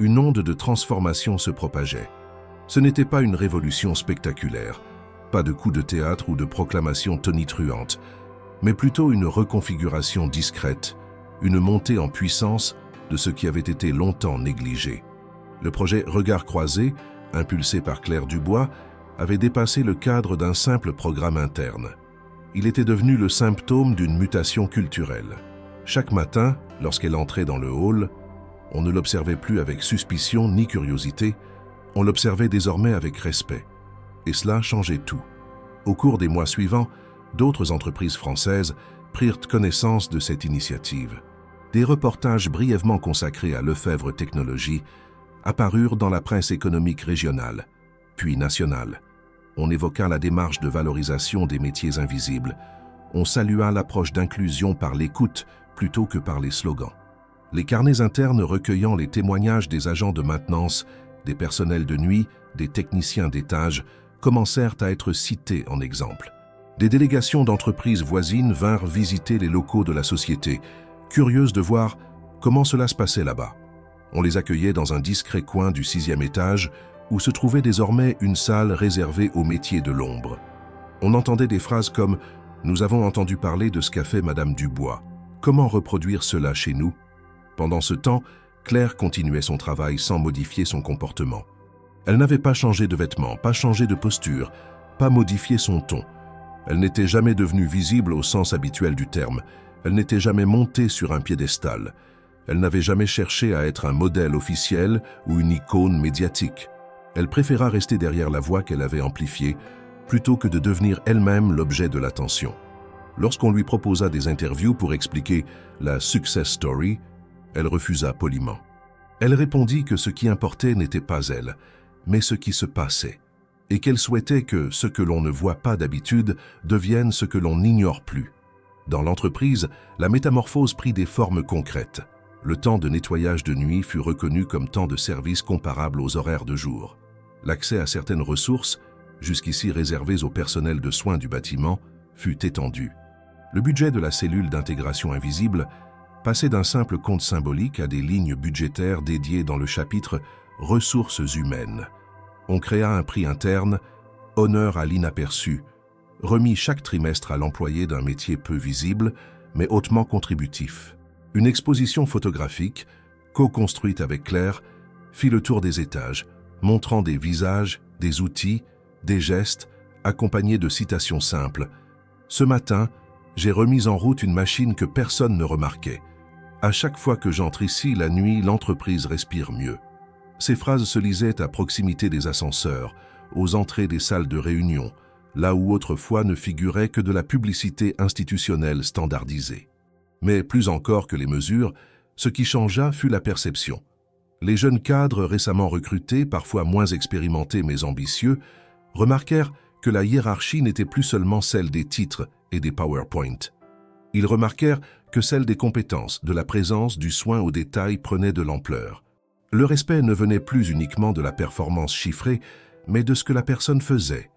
S1: une onde de transformation se propageait. Ce n'était pas une révolution spectaculaire, pas de coup de théâtre ou de proclamation tonitruante, mais plutôt une reconfiguration discrète, une montée en puissance de ce qui avait été longtemps négligé. Le projet Regards croisés, impulsé par Claire Dubois, avait dépassé le cadre d'un simple programme interne. Il était devenu le symptôme d'une mutation culturelle. Chaque matin, lorsqu'elle entrait dans le hall, on ne l'observait plus avec suspicion ni curiosité, on l'observait désormais avec respect. Et cela changeait tout. Au cours des mois suivants, d'autres entreprises françaises prirent connaissance de cette initiative. Des reportages brièvement consacrés à Lefebvre Technologies apparurent dans la presse économique régionale, puis nationale. On évoqua la démarche de valorisation des métiers invisibles. On salua l'approche d'inclusion par l'écoute plutôt que par les slogans. Les carnets internes recueillant les témoignages des agents de maintenance, des personnels de nuit, des techniciens d'étage, commencèrent à être cités en exemple. Des délégations d'entreprises voisines vinrent visiter les locaux de la société, curieuses de voir comment cela se passait là-bas. On les accueillait dans un discret coin du 6e étage, où se trouvait désormais une salle réservée aux métiers de l'ombre. On entendait des phrases comme « Nous avons entendu parler de ce qu'a fait Madame Dubois. Comment reproduire cela chez nous ?» Pendant ce temps, Claire continuait son travail sans modifier son comportement. Elle n'avait pas changé de vêtements, pas changé de posture, pas modifié son ton. Elle n'était jamais devenue visible au sens habituel du terme. Elle n'était jamais montée sur un piédestal. Elle n'avait jamais cherché à être un modèle officiel ou une icône médiatique. Elle préféra rester derrière la voix qu'elle avait amplifiée, plutôt que de devenir elle-même l'objet de l'attention. Lorsqu'on lui proposa des interviews pour expliquer la success story, elle refusa poliment. Elle répondit que ce qui importait n'était pas elle, mais ce qui se passait, et qu'elle souhaitait que ce que l'on ne voit pas d'habitude devienne ce que l'on n'ignore plus. Dans l'entreprise, la métamorphose prit des formes concrètes. Le temps de nettoyage de nuit fut reconnu comme temps de service comparable aux horaires de jour. L'accès à certaines ressources, jusqu'ici réservées au personnel de soins du bâtiment, fut étendu. Le budget de la cellule d'intégration invisible passait d'un simple compte symbolique à des lignes budgétaires dédiées dans le chapitre « Ressources humaines ». On créa un prix interne « Honneur à l'inaperçu », remis chaque trimestre à l'employé d'un métier peu visible, mais hautement contributif. Une exposition photographique, co-construite avec Claire, fit le tour des étages, montrant des visages, des outils, des gestes, accompagnés de citations simples. « Ce matin, j'ai remis en route une machine que personne ne remarquait. À chaque fois que j'entre ici la nuit, l'entreprise respire mieux. » Ces phrases se lisaient à proximité des ascenseurs, aux entrées des salles de réunion, là où autrefois ne figurait que de la publicité institutionnelle standardisée. Mais plus encore que les mesures, ce qui changea fut la perception. Les jeunes cadres récemment recrutés, parfois moins expérimentés mais ambitieux, remarquèrent que la hiérarchie n'était plus seulement celle des titres et des PowerPoint. Ils remarquèrent que celle des compétences, de la présence, du soin aux détails prenait de l'ampleur. Le respect ne venait plus uniquement de la performance chiffrée, mais de ce que la personne faisait,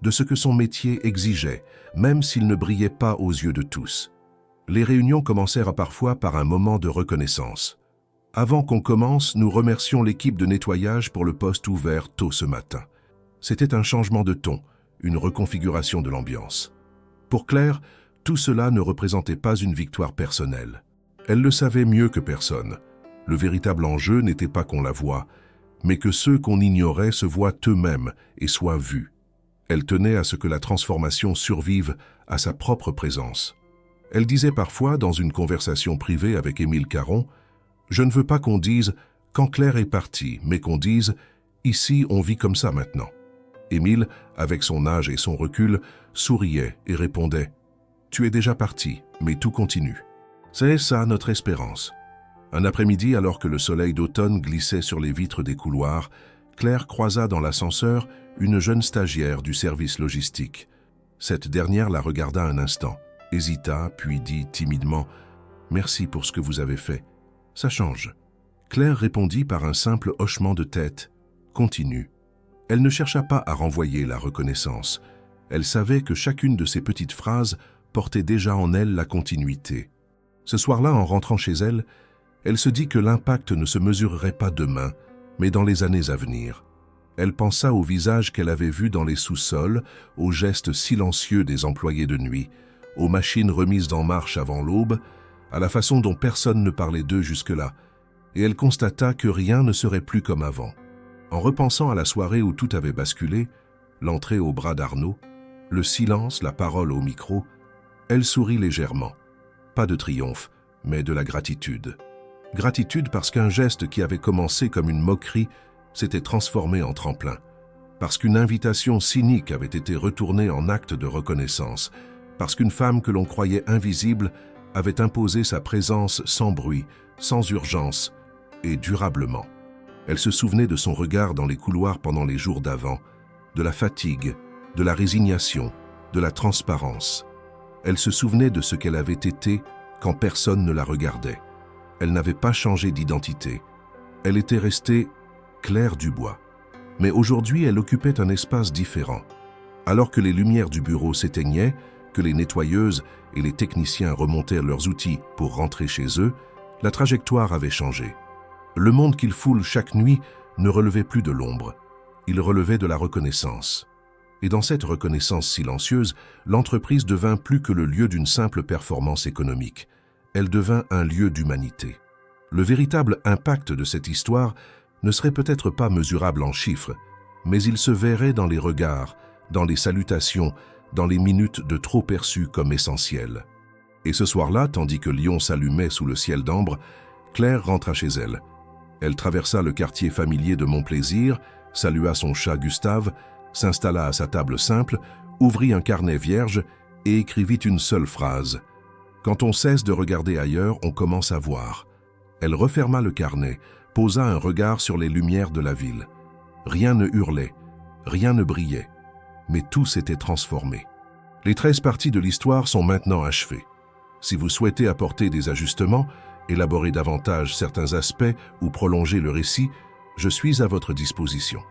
S1: de ce que son métier exigeait, même s'il ne brillait pas aux yeux de tous. Les réunions commencèrent parfois par un moment de reconnaissance. Avant qu'on commence, nous remercions l'équipe de nettoyage pour le poste ouvert tôt ce matin. C'était un changement de ton, une reconfiguration de l'ambiance. Pour Claire, tout cela ne représentait pas une victoire personnelle. Elle le savait mieux que personne. Le véritable enjeu n'était pas qu'on la voie, mais que ceux qu'on ignorait se voient eux-mêmes et soient vus. Elle tenait à ce que la transformation survive à sa propre présence. Elle disait parfois, dans une conversation privée avec Émile Caron, « Je ne veux pas qu'on dise « quand Claire est partie », mais qu'on dise « ici on vit comme ça maintenant ». Émile, avec son âge et son recul, souriait et répondait « Tu es déjà parti, mais tout continue ». C'est ça notre espérance. Un après-midi, alors que le soleil d'automne glissait sur les vitres des couloirs, Claire croisa dans l'ascenseur une jeune stagiaire du service logistique. Cette dernière la regarda un instant, hésita, puis dit timidement « Merci pour ce que vous avez fait. Ça change. » Claire répondit par un simple hochement de tête « Continue ». Elle ne chercha pas à renvoyer la reconnaissance. Elle savait que chacune de ces petites phrases portait déjà en elle la continuité. Ce soir-là, en rentrant chez elle, elle se dit que l'impact ne se mesurerait pas demain, mais dans les années à venir. Elle pensa aux visages qu'elle avait vus dans les sous-sols, aux gestes silencieux des employés de nuit, aux machines remises en marche avant l'aube, à la façon dont personne ne parlait d'eux jusque-là, et elle constata que rien ne serait plus comme avant. En repensant à la soirée où tout avait basculé, l'entrée au bras d'Arnaud, le silence, la parole au micro, elle sourit légèrement. Pas de triomphe, mais de la gratitude. Gratitude parce qu'un geste qui avait commencé comme une moquerie s'était transformé en tremplin. Parce qu'une invitation cynique avait été retournée en acte de reconnaissance. Parce qu'une femme que l'on croyait invisible avait imposé sa présence sans bruit, sans urgence et durablement. Elle se souvenait de son regard dans les couloirs pendant les jours d'avant, de la fatigue, de la résignation, de la transparence. Elle se souvenait de ce qu'elle avait été quand personne ne la regardait. Elle n'avait pas changé d'identité. Elle était restée Claire Dubois. Mais aujourd'hui, elle occupait un espace différent. Alors que les lumières du bureau s'éteignaient, que les nettoyeuses et les techniciens remontèrent leurs outils pour rentrer chez eux, la trajectoire avait changé. Le monde qu'ils foulent chaque nuit ne relevait plus de l'ombre. Il relevait de la reconnaissance. Et dans cette reconnaissance silencieuse, l'entreprise devint plus que le lieu d'une simple performance économique. Elle devint un lieu d'humanité. Le véritable impact de cette histoire ne serait peut-être pas mesurable en chiffres, mais il se verrait dans les regards, dans les salutations, dans les minutes de trop perçues comme essentielles. Et ce soir-là, tandis que Lyon s'allumait sous le ciel d'ambre, Claire rentra chez elle. Elle traversa le quartier familier de Montplaisir, salua son chat Gustave, s'installa à sa table simple, ouvrit un carnet vierge et écrivit une seule phrase. « Quand on cesse de regarder ailleurs, on commence à voir. » Elle referma le carnet, posa un regard sur les lumières de la ville. Rien ne hurlait, rien ne brillait, mais tout s'était transformé. Les 13 parties de l'histoire sont maintenant achevées. Si vous souhaitez apporter des ajustements, élaborer davantage certains aspects ou prolonger le récit, je suis à votre disposition.